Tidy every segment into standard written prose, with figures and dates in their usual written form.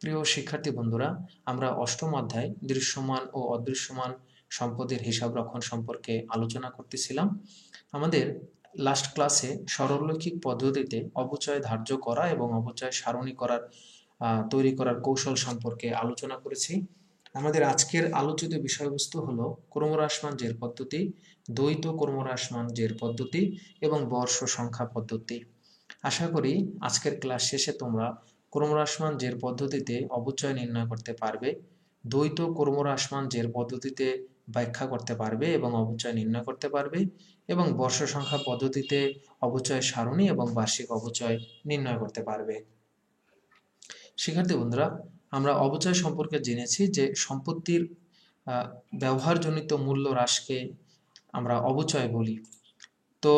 প্রিয় শিক্ষার্থী বন্ধুরা, আমরা অষ্টম অধ্যায় দৃশ্যমান ও অদৃশ্যমান সম্পদের হিসাব রক্ষণ সম্পর্কে আলোচনা করতেছিলাম। আমাদের লাস্ট ক্লাসে সরলরৈখিক পদ্ধতিতে অবচয় ধার্য করা এবং অবচয় সারণী তৈরি করার কৌশল সম্পর্কে আলোচনা করেছি। আমাদের আজকের আলোচিত বিষয়বস্তু হলো ক্রমহ্রাসমান জের পদ্ধতি, দ্বৈত ক্রমহ্রাসমান জের পদ্ধতি এবং বর্ষ সংখ্যা পদ্ধতি। আশা করি আজকের ক্লাস শেষে তোমরা ক্রমহ্রাসমান জের পদ্ধতিতে অবচয় নির্ণয় করতে পারবে, দ্বৈত ক্রমহ্রাসমান জের পদ্ধতিতে ব্যাখ্যা করতে পারবে এবং অবচয় নির্ণয় করতে পারবে, এবং বর্ষ সংখ্যা পদ্ধতিতে অবচয় সারণী এবং বার্ষিক অবচয় নির্ণয় করতে পারবে। শিক্ষার্থী বন্ধুরা, আমরা অবচয় সম্পর্কে জেনেছি যে সম্পত্তির ব্যবহারজনিত মূল্য হ্রাসকে আমরা অবচয় বলি। তো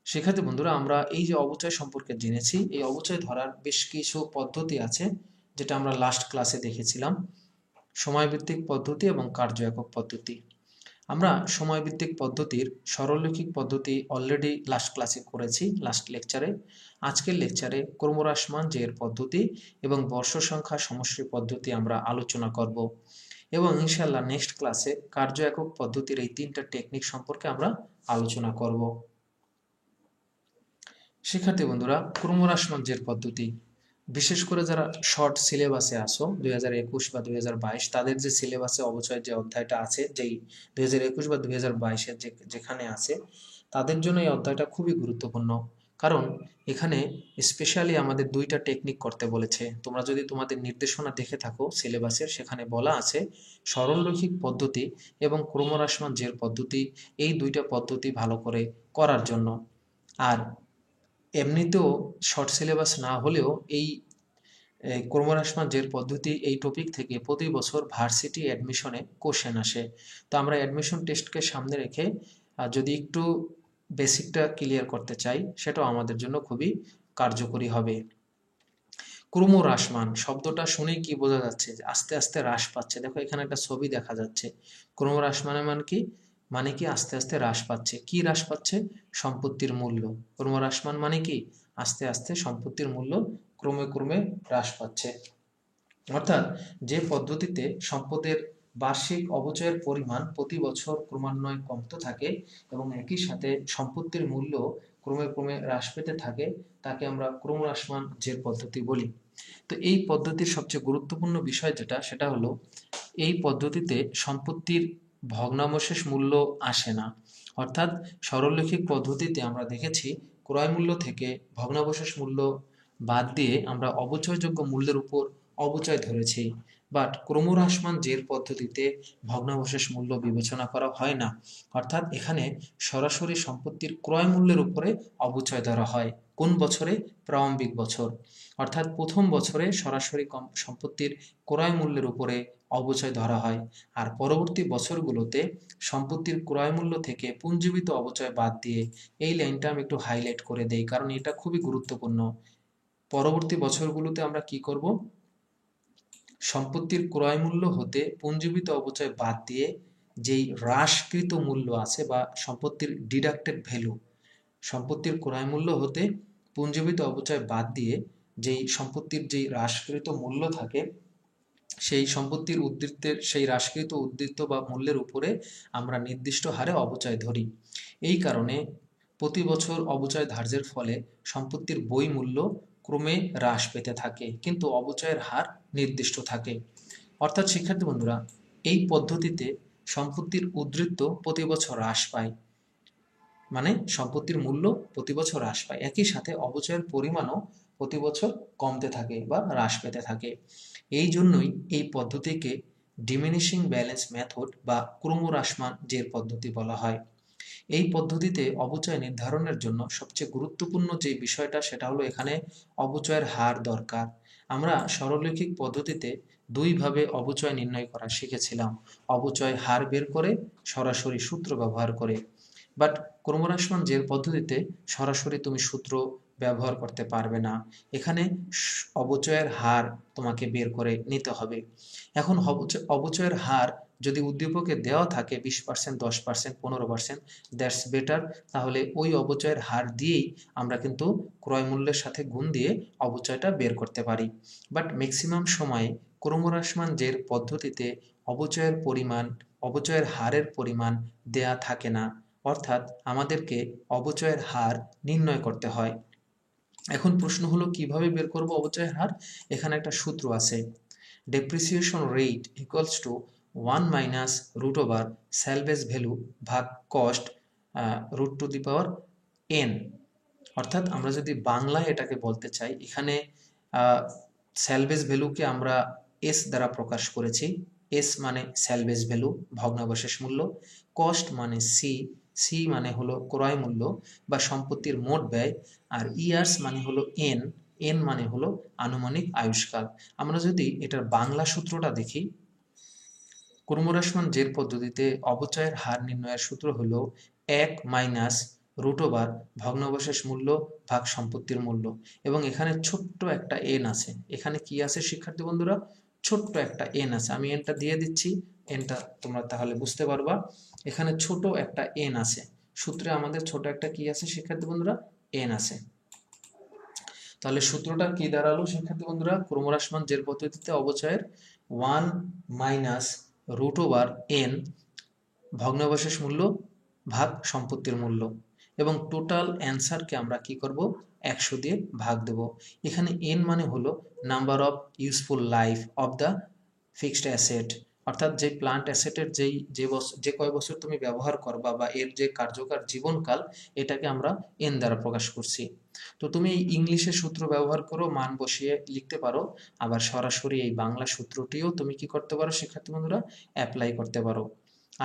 শিক্ষার্থী বন্ধুরা, আমরা এই যে অবচয় সম্পর্কে জেনেছি, এই অবচয় ধরার বেশ কিছু পদ্ধতি আছে, যেটা আমরা লাস্ট ক্লাসে দেখেছিলাম: সময়ভিত্তিক পদ্ধতি এবং কার্য একক পদ্ধতি। আমরা সময়ভিত্তিক পদ্ধতির সরলরৈখিক পদ্ধতি অলরেডি লাস্ট ক্লাসে করেছি, লাস্ট লেকচারে। আজকের লেকচারে ক্রমহ্রাসমান জের পদ্ধতি এবং বর্ষ সংখ্যা সমষ্টি পদ্ধতি আমরা আলোচনা করব, এবং ইনশাআল্লাহ নেক্সট ক্লাসে কার্য একক পদ্ধতির এই তিনটা টেকনিক সম্পর্কে আমরা আলোচনা করব। শিক্ষার্থী বন্ধুরা, ক্রমহ্রাসমান জের পদ্ধতি, বিশেষ করে যারা শর্ট সিলেবাসে আসো 2021 বা 2022, তাদের যে সিলেবাসে অবচয় যে অধ্যায়টা আছে, যেই 2021 বা 2022-এর যেখানে আছে, তাদের জন্য এই অধ্যায়টা খুবই গুরুত্বপূর্ণ। কারণ এখানে স্পেশালি আমাদের দুইটা টেকনিক করতে বলেছে। তোমরা যদি তোমাদের নির্দেশনা দেখে থাকো সিলেবাসের, সেখানে বলা আছে সরলরৈখিক পদ্ধতি এবং ক্রমহ্রাসমান জের পদ্ধতি, এই দুইটা পদ্ধতি ভালো করে করার জন্য। আর এমনিতেও শর্ট সিলেবাস না হলেও এই ক্রমহ্রাসমান জের পদ্ধতি এই টপিক থেকে প্রতি বছর ভার্সিটি অ্যাডমিশনে কোশ্চেন আসে। তো আমরা অ্যাডমিশন টেস্টকে সামনে রেখে যদি একটু বেসিকটা ক্লিয়ার করতে চাই, সেটাও আমাদের জন্য খুবই কার্যকরী হবে। ক্রমহ্রাসমান শব্দটা শুনেই কি বোঝা যাচ্ছে? যে আস্তে আস্তে হ্রাস পাচ্ছে। দেখো এখানে একটা ছবি দেখা যাচ্ছে। ক্রমহ্রাসমানের মানে কি আস্তে আস্তে হ্রাস পাচ্ছে। কি হ্রাস পাচ্ছে? সম্পত্তির মূল্য। ক্রমহ্রাসমান মানে কি? আস্তে আস্তে সম্পত্তির মূল্য ক্রমে ক্রমে হ্রাস পাচ্ছে। অর্থাৎ যে পদ্ধতিতে সম্পদের বার্ষিক অবচয়ের পরিমাণ প্রতি বছর ক্রমান্বয়ে কমতে থাকে এবং একই সাথে সম্পত্তির মূল্য ক্রমে ক্রমে হ্রাস পেতে থাকে, তাকে আমরা ক্রমহ্রাসমান জের পদ্ধতি বলি। তো এই পদ্ধতির সবচেয়ে গুরুত্বপূর্ণ বিষয় যেটা, সেটা হলো এই পদ্ধতিতে সম্পত্তির ভগ্নাবশেষ মূল্য আসে না। অর্থাৎ সরলরৈখিক পদ্ধতিতে আমরা দেখেছি ক্রয় মূল্য থেকে ভগ্নাবশেষ মূল্য বাদ দিয়ে আমরা অবচয়যোগ্য মূল্যের উপর অবচয় ধরেছি। বাট ক্রমহ্রাসমান জের পদ্ধতিতে ভগ্নাবশেষ মূল্য বিবেচনা করা হয় না। অর্থাৎ এখানে সরাসরি সম্পত্তির ক্রয় মূল্যের উপরে অবচয় ধরা হয়। কোন বছরে? প্রারম্ভিক বছর। অর্থাৎ প্রথম বছরে সরাসরি সম্পত্তির ক্রয় মূল্যের উপরে অবচয় ধরা হয়, আর পরবর্তী বছরগুলোতে সম্পত্তির ক্রয় মূল্য থেকে পুঞ্জীবিত অবচয় বাদ দিয়ে, এই লাইনটা আমি একটু হাইলাইট করে দেই কারণ এটা খুবই গুরুত্বপূর্ণ। পরবর্তী বছরগুলোতে আমরা কি করব? সম্পত্তির ক্রয় মূল্য হতে পুঞ্জীবিত অবচয় বাদ দিয়ে যেই হ্রাসকৃত মূল্য আছে বা সম্পত্তির ডিডাক্টেড ভ্যালু, সম্পত্তির ক্রয় মূল্য হতে পুঞ্জীবিত অবচয় বাদ দিয়ে যেই সম্পত্তির যেই হ্রাসকৃত মূল্য থাকে, সেই সম্পত্তির সেই হ্রাসকৃত উদ্ধৃত বা মূল্যের উপরে আমরা নির্দিষ্ট হারে অবচয় ধরি। এই কারণে প্রতি বছর অবচয় ধার্যের ফলে সম্পত্তির বই মূল্য ক্রমে হ্রাস পেতে থাকে, কিন্তু অবচয়ের হার নির্দিষ্ট থাকে। অর্থাৎ শিক্ষার্থী বন্ধুরা, এই পদ্ধতিতে সম্পত্তির উদ্ধৃত প্রতি বছর হ্রাস পায়, মানে সম্পত্তির মূল্য প্রতি বছর হ্রাস পায়, একই সাথে অবচয়ের পরিমাণও প্রতি বছর কমতে থাকে বা হ্রাস পেতে থাকে। এই জন্যই এই পদ্ধতিকে ডিমিনিশিং ব্যালেন্স মেথড বা ক্রমহ্রাসমান জের পদ্ধতি বলা হয়। এই পদ্ধতিতে অবচয় নির্ধারণের জন্য সবচেয়ে গুরুত্বপূর্ণ যে বিষয়টা, সেটা হলো এখানে অবচয়ের হার দরকার। আমরা সরলরৈখিক পদ্ধতিতে দুইভাবে অবচয় নির্ণয় করা শিখেছিলাম: অবচয় হার বের করে, সরাসরি সূত্র ব্যবহার করে। বাট ক্রমহ্রাসমান জের পদ্ধতিতে সরাসরি তুমি সূত্র ব্যবহার করতে পারবে না, এখানে অবচয়ের হার তোমাকে বের করে নিতে হবে। এখন অবচয়ের হার যদি উদ্দীপকে দেওয়া থাকে 20%, 10%, 15%, দ্যাটস বেটার, তাহলে ওই অপচয়ের হার দিয়েই আমরা কিন্তু ক্রয় মূল্যের সাথে গুণ দিয়ে অপচয়টা বের করতে পারি। বাট ম্যাক্সিমাম সময়ে ক্রমহ্রাসমান জের পদ্ধতিতে অপচয়ের হারের পরিমাণ দেয়া থাকে না, অর্থাৎ আমাদেরকে অপচয়ের হার নির্ণয় করতে হয়। এখন প্রশ্ন হলো কিভাবে বের করব অপচয়ের হার? এখানে একটা সূত্র আছে, depreciation rate equals to 1 minus root over salvage value ভাগ cost root to the power n। অর্থাৎ আমরা যদি বাংলায় এটাকে বলতে চাই, এখানে স্যালভেজ ভ্যালুকে আমরা এস দ্বারা প্রকাশ করেছি। এস মানে স্যালভেজ ভ্যালু, ভগ্নাবশেষ মূল্য। কস্ট মানে সি মানে হলো ক্রয় মূল্য বা সম্পত্তির মোট ব্যয়। আর ইয়ার্স মানে হলো এন মানে হলো আনুমানিক আয়ুষ্কাল। আমরা যদি এটার বাংলা সূত্রটা দেখি, ক্রমহ্রাসমান জের পদ্ধতিতে অপচয়ের হার নির্ণয়ের সূত্র হলো 1 মাইনাস রুট ওভার ভগ্নাবশেষ মূল্য ভাগ সম্পত্তির মূল্য। এবং এখানে ছোট্ট একটা এন আছে। এখানে কি আছে শিক্ষার্থী বন্ধুরা? ছোট্ট একটা এন আছে। আমি এনটা দিয়ে দিচ্ছি, এনটা তোমরা তাহলে বুঝতে পারবা। এখানে ছোট একটা এন আছে, সূত্রে আমাদের ছোট একটা কি আছে শিক্ষার্থী বন্ধুরা? এন আছে। তাহলে সূত্রটা কি দাঁড়ালো শিক্ষার্থী বন্ধুরা? ক্রমহ্রাসমান জের পদ্ধতিতে অপচয়ের 1 মাইনাস রুট ওভার এন ভগ্নাবশেষ মূল্য ভাগ সম্পত্তির মূল্য। এবং টোটাল অ্যান্সারকে আমরা কি করব? 100 দিয়ে ভাগ দেব। এখানে এন মানে হলো number of useful life of the fixed asset, অর্থাৎ যে প্লান্ট অ্যাসেটের যে কয় বছর তুমি ব্যবহার করবা বা এর যে কার্যকর জীবনকাল, এটাকে আমরা এন দ্বারা প্রকাশ করছি। তো তুমি এই ইংলিশের সূত্র ব্যবহার করো, মান বসিয়ে লিখতে পারো, আবার সরাসরি এই বাংলা সূত্রটিও তুমি কি করতে পারো শিক্ষার্থী বন্ধুরা? অ্যাপ্লাই করতে পারো।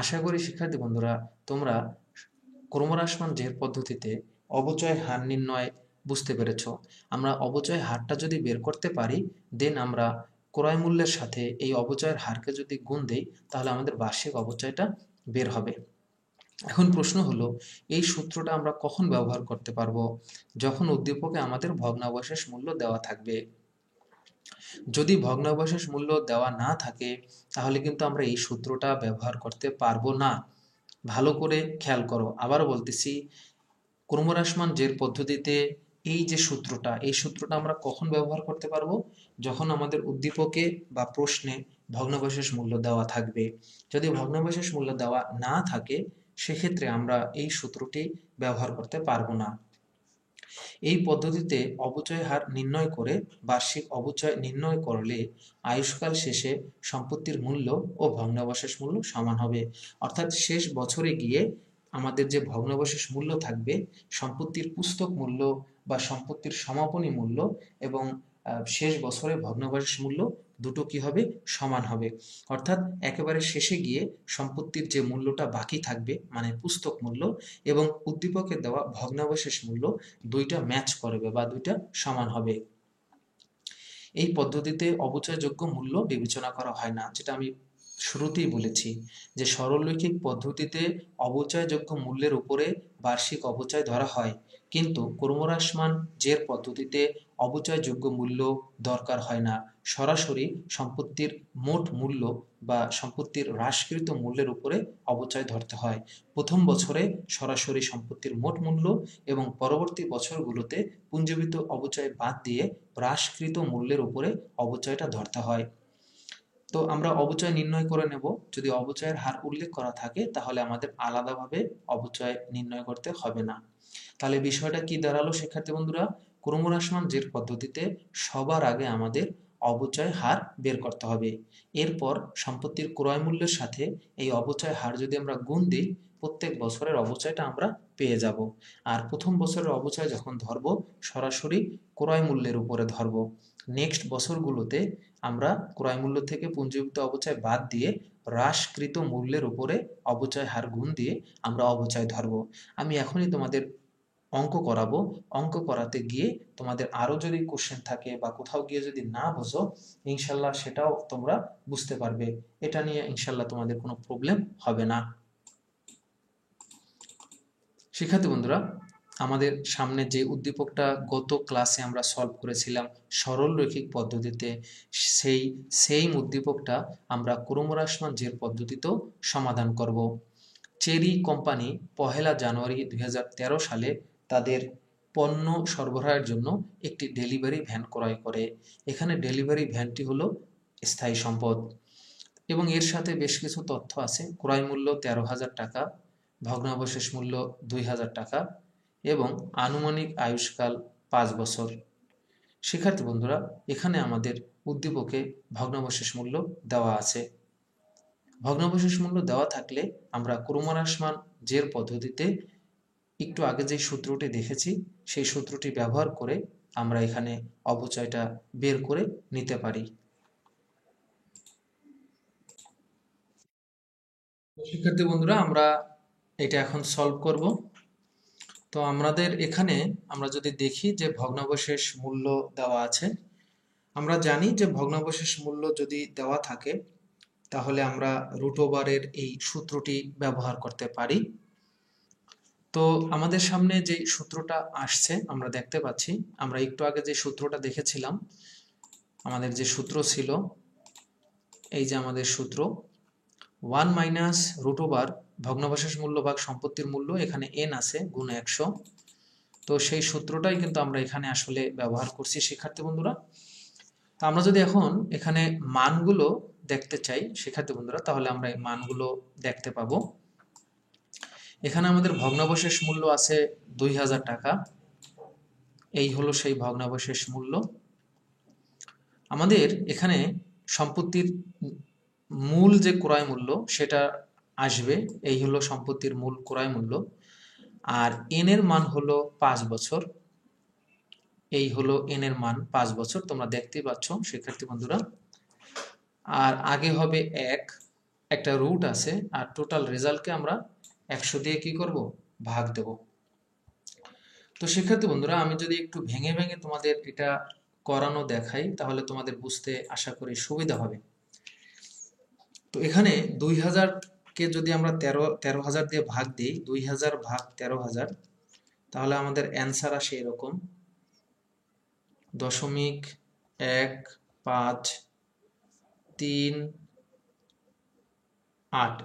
আশা করি শিক্ষার্থী বন্ধুরা তোমরা ক্রমহ্রাসমান জের পদ্ধতিতে অপচয় হার নির্ণয় বুঝতে পেরেছ। আমরা অপচয় হারটা যদি বের করতে পারি, দেন আমরা ক্রয় মূল্যের সাথে এই অপচয়ের হারকে যদি গুণ দেই, তাহলে আমাদের বার্ষিক অপচয়টা বের হবে। এখন প্রশ্ন হলো, এই সূত্রটা আমরা কখন ব্যবহার করতে পারবো? যখন উদ্দীপকে আমাদের ভগ্নাবশেষ মূল্য দেওয়া থাকবে। যদি ভগ্নাবশেষ মূল্য দেওয়া না থাকে, তাহলে কিন্তু আমরা এই সূত্রটা ব্যবহার করতে পারবো না। ভালো করে খেয়াল করো, আবারও বলতেছি, ক্রমহ্রাসমান জের পদ্ধতিতে এই যে সূত্রটা, এই সূত্রটা আমরা কখন ব্যবহার করতে পারবো? যখন আমাদের উদ্দীপকে বা প্রশ্নে ভগ্নাবশেষ মূল্য দেওয়া থাকবে। যদি ভগ্নাবশেষ মূল্য দেওয়া না থাকে, সেক্ষেত্রে আমরা এই সূত্রটি ব্যবহার করতে পারবো না। এই পদ্ধতিতে অপচয় হার নির্ণয় করে বার্ষিক অপচয় নির্ণয় করলে আয়ুষ্কাল শেষে সম্পত্তির মূল্য ও ভগ্নাবশেষ মূল্য সমান হবে। অর্থাৎ শেষ বছরে গিয়ে আমাদের যে ভগ্নাবশেষ মূল্য থাকবে, সম্পত্তির পুস্তক মূল্য বা সম্পত্তির সমাপনী মূল্য এবং শেষ বছরে ভগ্নাবশেষ মূল্য দুটো কি হবে? সমান হবে। অর্থাৎ একেবারে শেষে গিয়ে সম্পত্তির যে মূল্যটা বাকি থাকবে, মানে পুস্তক মূল্য, এবং উদ্দীপকে দেওয়া ভগ্নাবশেষ মূল্য দুইটা ম্যাচ করবে বা দুইটা সমান হবে। এই পদ্ধতিতে অপচয়যোগ্য মূল্য বিবেচনা করা হয় না, যেটা আমি শুরুতেই বলেছি যে সরলরৈখিক পদ্ধতিতে অপচয়যোগ্য মূল্যের উপরে বার্ষিক অপচয় ধরা হয়, কিন্তু ক্রমহ্রাসমান জের পদ্ধতিতে অপচয়যোগ্য মূল্য দরকার হয় না। সরাসরি সম্পত্তির মোট মূল্য বা সম্পত্তির হ্রাসকৃত মূল্যের উপরে অপচয় ধরতে হয়। প্রথম বছরে সরাসরি সম্পত্তির মোট মূল্য এবং পরবর্তী বছরগুলোতে পুঞ্জীভূত অপচয় বাদ দিয়ে হ্রাসকৃত মূল্যের উপরে অপচয়টা ধরতে হয়। তো আমরা অপচয় নির্ণয় করে নেব। যদি অপচয়ের হার উল্লেখ করা থাকে, তাহলে আমাদের আলাদাভাবে অপচয় নির্ণয় করতে হবে না। তাহলে বিষয়টা কি দাঁড়ালো শিক্ষার্থী বন্ধুরা? ক্রমহ্রাসমান জের পদ্ধতিতে সবার আগে আমাদের অপচয় হার বের করতে হবে। এরপর সম্পত্তির ক্রয় মূল্যের সাথে এই অপচয় হার যদি আমরা গুণ দিই, প্রত্যেক বছরের অপচয়টা আমরা পেয়ে যাব। আর প্রথম বছরের অপচয় যখন ধরব, সরাসরি ক্রয় মূল্যের উপরে ধরব। নেক্সট বছরগুলোতে আমরা ক্রয় মূল্য থেকে পুঞ্জীভূত অপচয় বাদ দিয়ে হ্রাসকৃত মূল্যের উপরে অপচয় হার গুণ দিয়ে আমরা অপচয় ধরব। আমি এখনই তোমাদের অঙ্ক করাবো। অঙ্ক করাতে গিয়ে তোমাদের আরো যদি কোশ্চেন থাকে বা কোথাও গিয়ে যদি না বোঝো, ইনশাল্লাহ সেটাও তোমরা বুঝতে পারবে। এটা নিয়ে ইনশাল্লাহ তোমাদের কোনো প্রবলেম হবে না। শিক্ষার্থী বন্ধুরা, আমাদের সামনে যে উদ্দীপকটা গত ক্লাসে আমরা সলভ করেছিলাম সরল রৈখিক পদ্ধতিতে, সেই সেম উদ্দীপকটা আমরা ক্রমহ্রাসমান জের পদ্ধতিতেও সমাধান করব। চেরি কোম্পানি 1 জানুয়ারি 2013 সালে তাদের পণ্য সরবরাহের জন্য একটি ডেলিভারি ভ্যান ক্রয় করে। এখানে ডেলিভারি ভ্যানটি হলো স্থায়ী সম্পদ এবং এর সাথে বেশ কিছু তথ্য আছে। ক্রয় মূল্য 13,000 টাকা, ভগ্নাবশেষ মূল্য 2,000 টাকা এবং আনুমানিক আয়ুষ্কাল 5 বছর। শিক্ষার্থী বন্ধুরা, এখানে আমাদের উদ্দীপকে ভগ্নাবশেষ মূল্য দেওয়া আছে। ভগ্নাবশেষ মূল্য দেওয়া থাকলে আমরা ক্রমহ্রাসমান জের পদ্ধতিতে একটু আগে যে সূত্রটি দেখেছি সেই সূত্রটি ব্যবহার করে আমরা এখানে অপচয়টা বের করে নিতে পারি। শিক্ষার্থী বন্ধুরা, আমরা এটা এখন সলভ করব। তো আমাদের এখানে আমরা যদি দেখি যে ভগ্নাবশেষ মূল্য দেওয়া আছে, আমরা জানি যে ভগ্নাবশেষ মূল্য যদি দেওয়া থাকে তাহলে আমরা রুট ওভারের এই সূত্রটি ব্যবহার করতে পারি। তো আমাদের সামনে যে সূত্রটা আসছে আমরা দেখতে পাচ্ছি, আমরা একটু আগে যে সূত্রটা দেখেছিলাম, আমাদের যে সূত্র ছিল, এই যে আমাদের সূত্র 1 মাইনাস রুট ওভার ভগ্নাবশেষ মূল্য ভাগ সম্পত্তির মূল্য, এখানে n আছে গুণ 100। তো সেই সূত্রটাই কিন্তু আমরা এখানে আসলে ব্যবহার করছি শিক্ষার্থী বন্ধুরা। তো আমরা যদি এখন এখানে মানগুলো দেখতে চাই শিক্ষার্থী বন্ধুরা, তাহলে আমরা এই মানগুলো দেখতে পাবো। এখানে আমাদের ভগ্নাবশেষ মূল্য আছে 2,000 টাকা, এই হলো সেই ভগ্নাবশেষ মূল্য। আমাদের এখানে সম্পত্তির মূল যে ক্রয় মূল্য সেটা আসবে, এই হলো সম্পত্তির মূল ক্রয় মূল্য। আর এন এর মান হলো 5 বছর, এই হলো এন এর মান 5 বছর, তোমরা দেখতেই পাচ্ছ শিক্ষার্থী বন্ধুরা। আর আগে হবে একটা রুট আছে, আর টোটাল রেজাল্টকে আমরা 100 দিয়ে কি করব, ভাগ দেব। তো শিক্ষার্থী বন্ধুরা, আমি যদি একটু ভেঙে ভেঙে তোমাদের এটা করানো দেখাই তাহলে তোমাদের বুঝতে আশা করি সুবিধা হবে। তো এখানে 2,000 কে যদি আমরা 13,000 দিয়ে ভাগ দিই, 2,000 ভাগ 13,000, তাহলে আমাদের অ্যান্সার আসে এরকম 0.1538,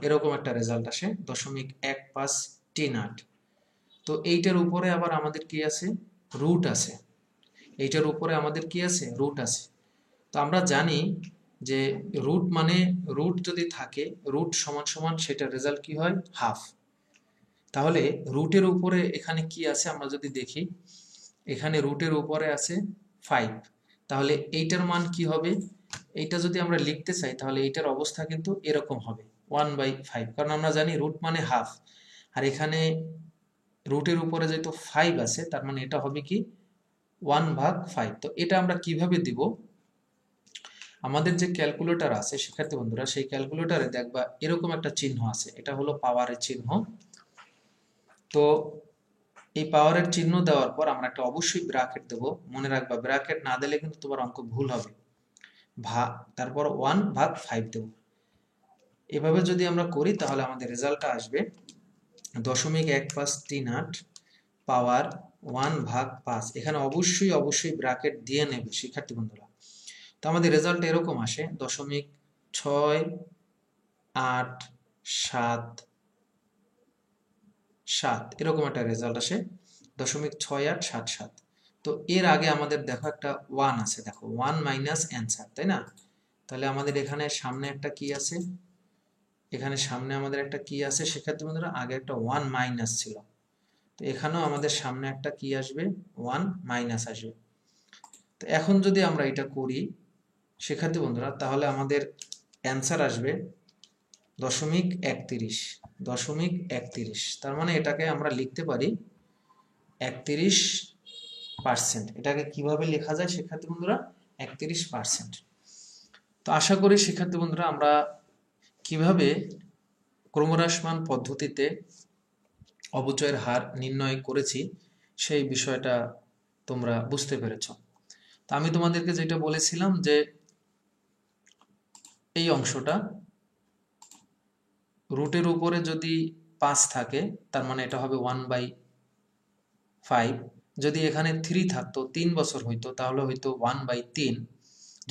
এরকম একটা রেজাল্ট আসে 0.1538। তো এইটার উপরে আবার আমাদের কি আছে, রুট আছে। এইটার উপরে আমাদের কি আছে, রুট আছে। তো আমরা জানি যে রুট মানে, রুট যদি থাকে, রুট সমান সমান সেটার রেজাল্ট কি হয়, হাফ। তাহলে রুটের উপরে এখানে কি আছে আমরা যদি দেখি, এখানে রুটের উপরে আছে 5, তাহলে এইটার মান কি হবে, এইটা যদি আমরা লিখতে চাই তাহলে এইটার অবস্থা কিন্তু এরকম হবে 1/5, কারণ আমরা জানি রুট মানে হাফ, আর এখানে রুটের উপরে যেহেতু 5 আছে তার মানে এটা হবে কি 1/5। তো এটা আমরা কিভাবে দিব, আমাদের যে ক্যালকুলেটর আছে শিক্ষার্থী বন্ধুরা, সেই ক্যালকুলেটরে দেখবা এরকম একটা চিহ্ন আছে, এটা হলো পাওয়ারের চিহ্ন। তো এই পাওয়ারের চিহ্ন দেওয়ার পর আমরা একটা অবশ্যই ব্র্যাকেট দেব, মনে রাখবা ব্র্যাকেট না দিলে কিন্তু তোমার অঙ্ক ভুল হবে। তারপর 1/5 দেব। এভাবে যদি আমরা করি তাহলে আমাদের রেজাল্টটা আসবে 0.1538 পাওয়ার 1/5। এখানে অবশ্যই অবশ্যই ব্র্যাকেট দিয়ে নেবে শিক্ষার্থী বন্ধুরা। তো আমাদের রেজাল্ট এরকম আসে 0.6877, এরকম একটা রেজাল্ট আসে 0.6877। তো এর আগে আমাদের দেখো একটা 1 আছে, দেখো 1 মাইনাস অ্যান্সার, তাই না? তাহলে আমাদের এখানে সামনে একটা কি আছে, এখানে সামনে আমাদের একটা কি আছে শিক্ষার্থী বন্ধুরা, আগে একটা 1 মাইনাস ছিল, তো এখানেও আমাদের সামনে একটা কি আসবে, 1 মাইনাস আসবে। তো এখন যদি আমরা এটা করি শিক্ষার্থী বন্ধুরা, তাহলে আমাদের অ্যান্সার আসবে 0.31, তার মানে এটাকে আমরা লিখতে পারি 31%। এটাকে কিভাবে লেখা যায় শিক্ষার্থী বন্ধুরা, 31%। তো আশা করি শিক্ষার্থী বন্ধুরা আমরা কিভাবে ক্রমহ্রাসমান পদ্ধতিতে অপচয়ের হার নির্ণয় করেছি সেই বিষয়টা তোমরা বুঝতে পেরেছ। তা আমি তোমাদেরকে যেটা বলেছিলাম যে এই অংশটা রুটের উপরে যদি 5 থাকে তার মানে এটা হবে 5, যদি এখানে 3 থাকতো 3 বছর হইতো তাহলে হইতো 1/3।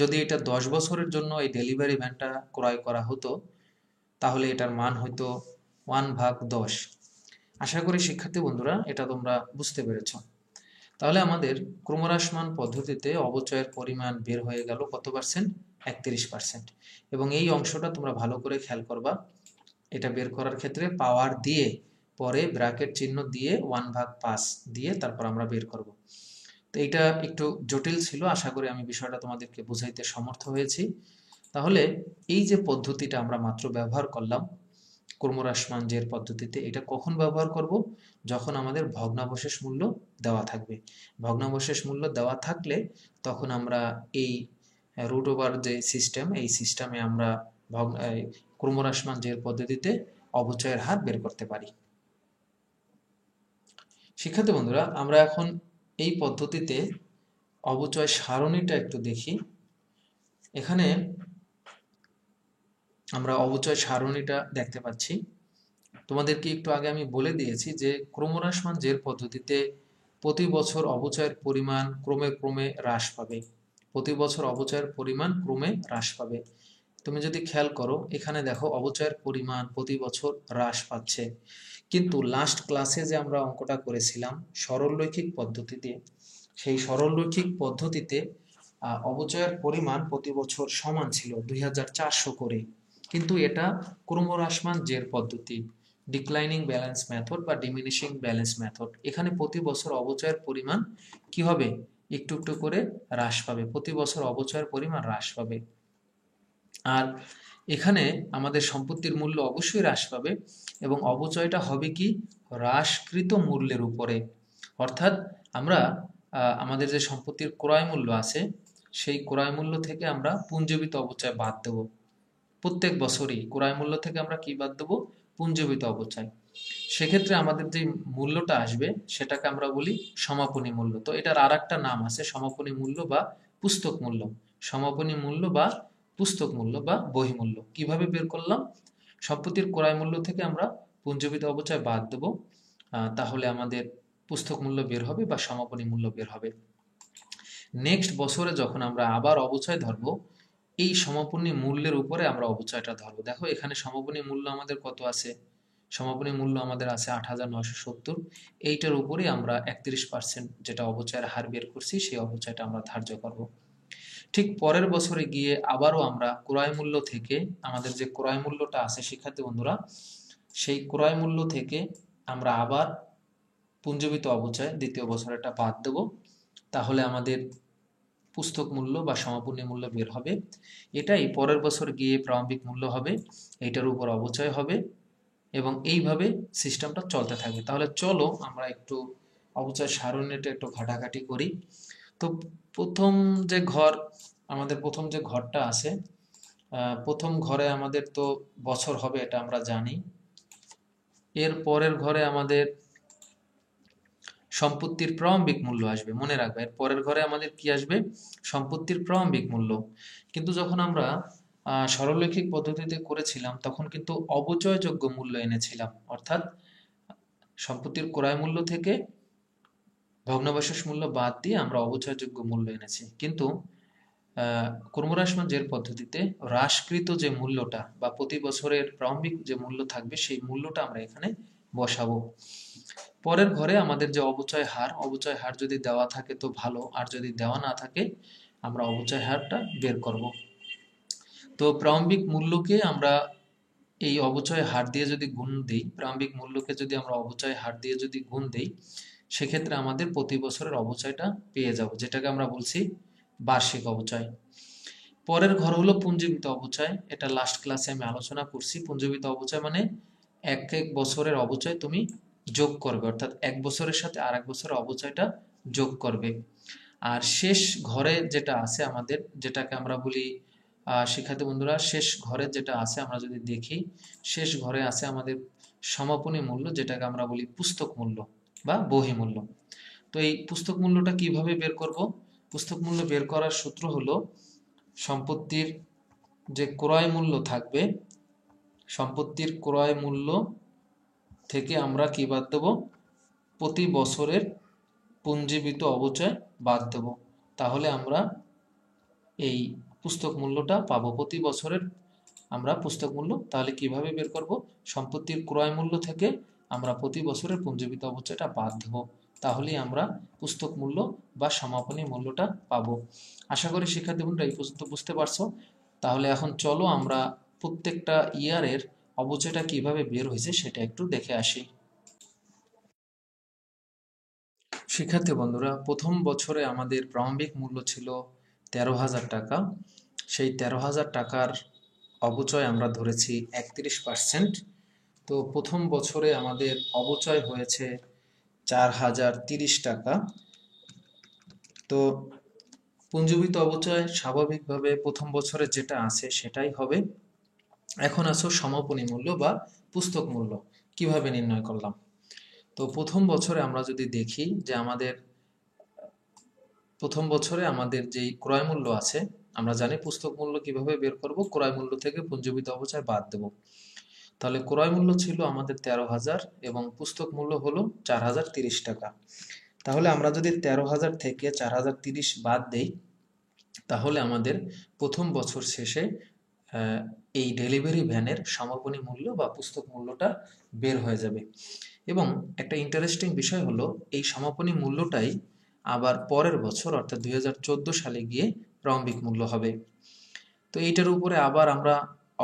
যদি এটা 10 বছরের জন্য এই ডেলিভারি ভ্যানটা ক্রয় করা হতো তাহলে এটার মান হইতো 1/10। আশা করি শিক্ষার্থী বন্ধুরা এটা তোমরা বুঝতে পেরেছ। তাহলে আমাদের ক্রমহ্রাসমান পদ্ধতিতে অবচয়ের পরিমাণ বের হয়ে গেল কত পার্সেন্ট? 31%। এবং এই অংশটা তোমরা ভালো করে খেয়াল করবা, এটা বের করার ক্ষেত্রে পাওয়ার দিয়ে পরে ব্র্যাকেট চিহ্ন দিয়ে 1/5 দিয়ে তারপর আমরা বের করব। তো এটা একটু জটিল ছিল, আশা করি আমি বিষয়টা তোমাদেরকে বুঝাইতে সমর্থ হয়েছি। তাহলে এই যে পদ্ধতিটা আমরা মাত্র ব্যবহার করলাম ক্রমহ্রাসমান জের পদ্ধতিতে, এটা কখন ব্যবহার করব? যখন আমাদের ভগ্নাবশেষ মূল্য দেওয়া থাকবে। ভগ্নাবশেষ মূল্য দেওয়া থাকলে তখন আমরা এই রুট ওভার যে সিস্টেম, এই সিস্টেমে আমরা ক্রমহ্রাসমান জের পদ্ধতিতে অবচয়ের হার বের করতে পারি। শিক্ষার্থী বন্ধুরা, আমরা এখন এই পদ্ধতিতে অবচয় সারণীটা একটু দেখি। এখানে আমরা অবচয় সারণীটা দেখতে পাচ্ছি। তোমাদেরকে একটু আগে আমি বলে দিয়েছি যে ক্রমহ্রাসমান জের পদ্ধতিতে প্রতি বছর অবচয়ের পরিমাণ ক্রমে ক্রমে হ্রাস পাবে। প্রতি বছর অবচয়ের পরিমাণ ক্রমে হ্রাস পাবে। তুমি যদি খেয়াল করো এখানে দেখো অবচয়ের পরিমাণ প্রতি বছর হ্রাস পাচ্ছে, কিন্তু লাস্ট ক্লাসে যে আমরা অঙ্কটা করেছিলাম সরলরৈখিক পদ্ধতিতে, সেই সরলরৈখিক পদ্ধতিতে অবচয়ের পরিমাণ প্রতি বছর সমান ছিল 2400 করে, কিন্তু এটা ক্রমহ্রাসমান জের পদ্ধতি, ডিক্লাইনিং ব্যালেন্স মেথড বা ডিমিনিশিং ব্যালেন্স মেথড। এখানে প্রতি বছর অবচয়ের পরিমাণ কি হবে? একটু একটু করে হ্রাস পাবে, প্রতি বছর অবচয়ের পরিমাণ হ্রাস পাবে। আর এখানে আমাদের সম্পত্তির মূল্য অবশ্যই হ্রাস পাবে, এবং অবচয়টা হবে কি? হ্রাসকৃত মূল্যের উপরে। অর্থাৎ আমরা আমাদের যে সম্পত্তির ক্রয় মূল্য আছে সেই ক্রয় মূল্য থেকে আমরা পুঞ্জীবিত অবচয় বাদ দেব। প্রত্যেক বছরই ক্রয় মূল্য থেকে আমরা কি বাদ দেব? পুঞ্জীবিত অবচয়। সেক্ষেত্রে আমাদের যে মূল্যটা আসবে সেটাকে আমরা বলি সমাপনী মূল্য। তো এটার আর একটা নাম আছে সমাপনী মূল্য বা পুস্তক মূল্য। সমাপনী মূল্য বা পুস্তক মূল্য বা বহিমূল্য। কিভাবে বের করলাম? সম্পত্তির ক্রয় মূল্য থেকে আমরা পুঞ্জীবিত অবচয় বাদ দেব, তাহলে আমাদের পুস্তক মূল্য বের হবে বা সমাপনী মূল্য বের হবে। নেক্সট বছরে যখন আমরা আবার অবচয় ধরবো, এই সমাপনী মূল্যের উপরে আমরা অবচয়টা ধরবো। দেখো এখানে সমাপনী মূল্য আমাদের কত আছে? সমাপনী মূল্য আমাদের আছে ৮৯৭০। এইটার উপরে আমরা ৩১% যেটা অবচয়ের হার বের করছি সেই অবচয়টা আমরা ধার্য করব। ঠিক পরের বছরে গিয়ে আবারও আমরা ক্রয় মূল্য থেকে আমাদের যে ক্রয় মূল্যটা আছে শিক্ষার্থী বন্ধুরা, সেই ক্রয় মূল্য থেকে আমরা আবার পুঞ্জীবিত অবচয় দ্বিতীয় বছরেটা বাদ দেব, তাহলে আমাদের পুস্তক মূল্য বা সমাপনী মূল্য বের হবে। এটাই পরের বছর গিয়ে প্রারম্ভিক মূল্য হবে, এইটার উপর অবচয় হবে, এবং এইভাবে সিস্টেমটা চলতে থাকবে। তাহলে চলো আমরা একটু অবচয় সারণীটা একটু ঘাটাঘাটি করি। তো প্রথম যে ঘরটা আছে, প্রথম ঘরে আমাদের তো বছর হবে এটা আমরা জানি। এর পরের ঘরে আমাদের সম্পত্তির প্রারম্ভিক মূল্য আসবে, মনে রাখবে। এর পরের ঘরে আমাদের কি আসবে? সম্পত্তির প্রারম্ভিক মূল্য। কিন্তু যখন আমরা সরলরৈখিক পদ্ধতিতে করেছিলাম তখন কিন্তু অবচয়যোগ্য মূল্য এনেছিলাম, অর্থাৎ সম্পত্তির ক্রয় মূল্য থেকে ভগ্নাবশেষ মূল্য বাদ দিয়ে আমরা অবচয়যোগ্য মূল্য এনেছি। কিন্তু ক্রমহ্রাসমান জের পদ্ধতিতে হ্রাসকৃত যে মূল্যটা বা প্রতি বছরের প্রারম্ভিক যে মূল্য থাকবে সেই মূল্যটা আমরা এখানে বসাবো। পরের ঘরে আমাদের যে অবচয় হার যদি দেওয়া থাকে তো ভালো, আর যদি দেওয়া না থাকে আমরা অবচয় হারটা বের করব। তো প্রারম্ভিক মূল্যকে আমরা এই অবচয় হার দিয়ে যদি গুণ দিই, প্রারম্ভিক মূল্যকে যদি আমরা অবচয় হার দিয়ে যদি গুণ দিই, সেক্ষেত্রে আমাদের প্রতি বছরের অবচয়টা পেয়ে যাব, যেটাকে আমরা বলছি বার্ষিক অবচয়। পরের ঘর হলো পুঞ্জীবিত অবচয়। এটা লাস্ট ক্লাসে আমি আলোচনা করছি। পুঞ্জীবিত অবচয় মানে এক এক বছরের অবচয় তুমি যোগ করবে, অর্থাৎ এক বছরের সাথে আর এক বছরের অবচয়টা যোগ করবে। আর শেষ ঘরে যেটা আছে আমাদের, যেটাকে আমরা বলি শিক্ষার্থী বন্ধুরা, শেষ ঘরে যেটা আছে আমরা যদি দেখি, শেষ ঘরে আছে আমাদের সমাপনী মূল্য, যেটাকে আমরা বলি পুস্তক মূল্য বা বহিমূল্য। তো এই পুস্তক মূল্যটা কিভাবে বের করব? পুস্তক মূল্য বের করার সূত্র হলো সম্পত্তির যে ক্রয় মূল্য থাকবে, সম্পত্তির ক্রয় মূল্য থেকে আমরা কি বাদ দেব? প্রতি বছরের পুঞ্জীবিত অবচয় বাদ দেব, তাহলে আমরা এই পুস্তক মূল্যটা পাবো। প্রতি বছরের আমরা পুস্তক মূল্য তাহলে কিভাবে বের করব? সম্পত্তির ক্রয় মূল্য থেকে আমরা প্রতি বছরের পুঞ্জীবিত অবচয়টা বাদ দেব, তাহলেই আমরা পুস্তক মূল্য বা সমাপনী মূল্যটা পাবো। আশা করি শিক্ষার্থী বন্ধুরা এই পর্যন্ত বুঝতে পারছো। তাহলে এখন চলো আমরা প্রত্যেকটা ইয়ারের অবচয়টা কিভাবে বের হয়েছে সেটা একটু দেখে আসি। শিক্ষার্থী বন্ধুরা, প্রথম বছরে আমাদের প্রারম্ভিক মূল্য ছিল 13,000 টাকা। সেই 13,000 টাকার অবচয় আমরা ধরেছি 31%। তো প্রথম বছরে আমাদের অবচয় হয়েছে 4,030 টাকা। তো পুঞ্জীবিত অবচয় স্বাভাবিকভাবে প্রথম বছরে যেটা আছে সেটাই হবে। এখন আসো সমাপনী মূল্য বা পুস্তক মূল্য কিভাবে নির্ণয় করলাম। তো প্রথম বছরে আমরা যদি দেখি যে আমাদের প্রথম বছরে আমাদের যেই ক্রয় মূল্য আছে, আমরা জানি পুস্তক মূল্য কিভাবে বের করব, ক্রয় মূল্য থেকে পুঞ্জীবিত অবচয় বাদ দেব। তাহলে ক্রয় মূল্য ছিল আমাদের 13,000 এবং পুস্তক মূল্য হলো 4,030 টাকা। তাহলে আমরা যদি 13,000 থেকে 4,030 বাদ দেই, তাহলে আমাদের প্রথম বছর শেষে এই ডেলিভারি ভ্যানের সমাপনী মূল্য বা পুস্তক মূল্যটা বের হয়ে যাবে। এবং একটা ইন্টারেস্টিং বিষয় হলো এই সমাপনী মূল্যটাই আবার পরের বছর অর্থাৎ 2014 সালে গিয়ে প্রারম্ভিক মূল্য হবে। তো এইটার উপরে আবার আমরা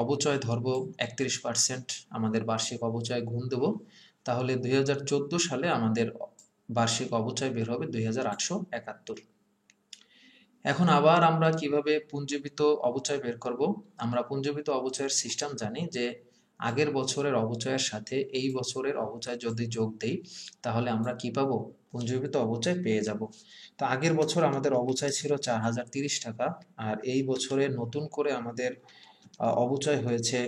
অবচয় ধরবো 31%, আমাদের বার্ষিক অবচয় গুণ দেব, তাহলে 2014 সালে আমাদের বার্ষিক অবচয় বের হবে 2,871। এখন আবার আমরা কিভাবে পুঞ্জীবিত অবচয় বের করব? আমরা পুঞ্জীবিত অবচয়ের সিস্টেম জানি যে আগের বছরের অবচয়ের সাথে এই বছরের অবচয় যদি যোগ দেই, তাহলে আমরা কি পাবো? পুঞ্জীবিত অবচয় পেয়ে যাব। তো আগের বছর আমাদের অবচয় ছিল 4,030 টাকা, আর এই বছরে নতুন করে আমাদের অবচয় হয়েছে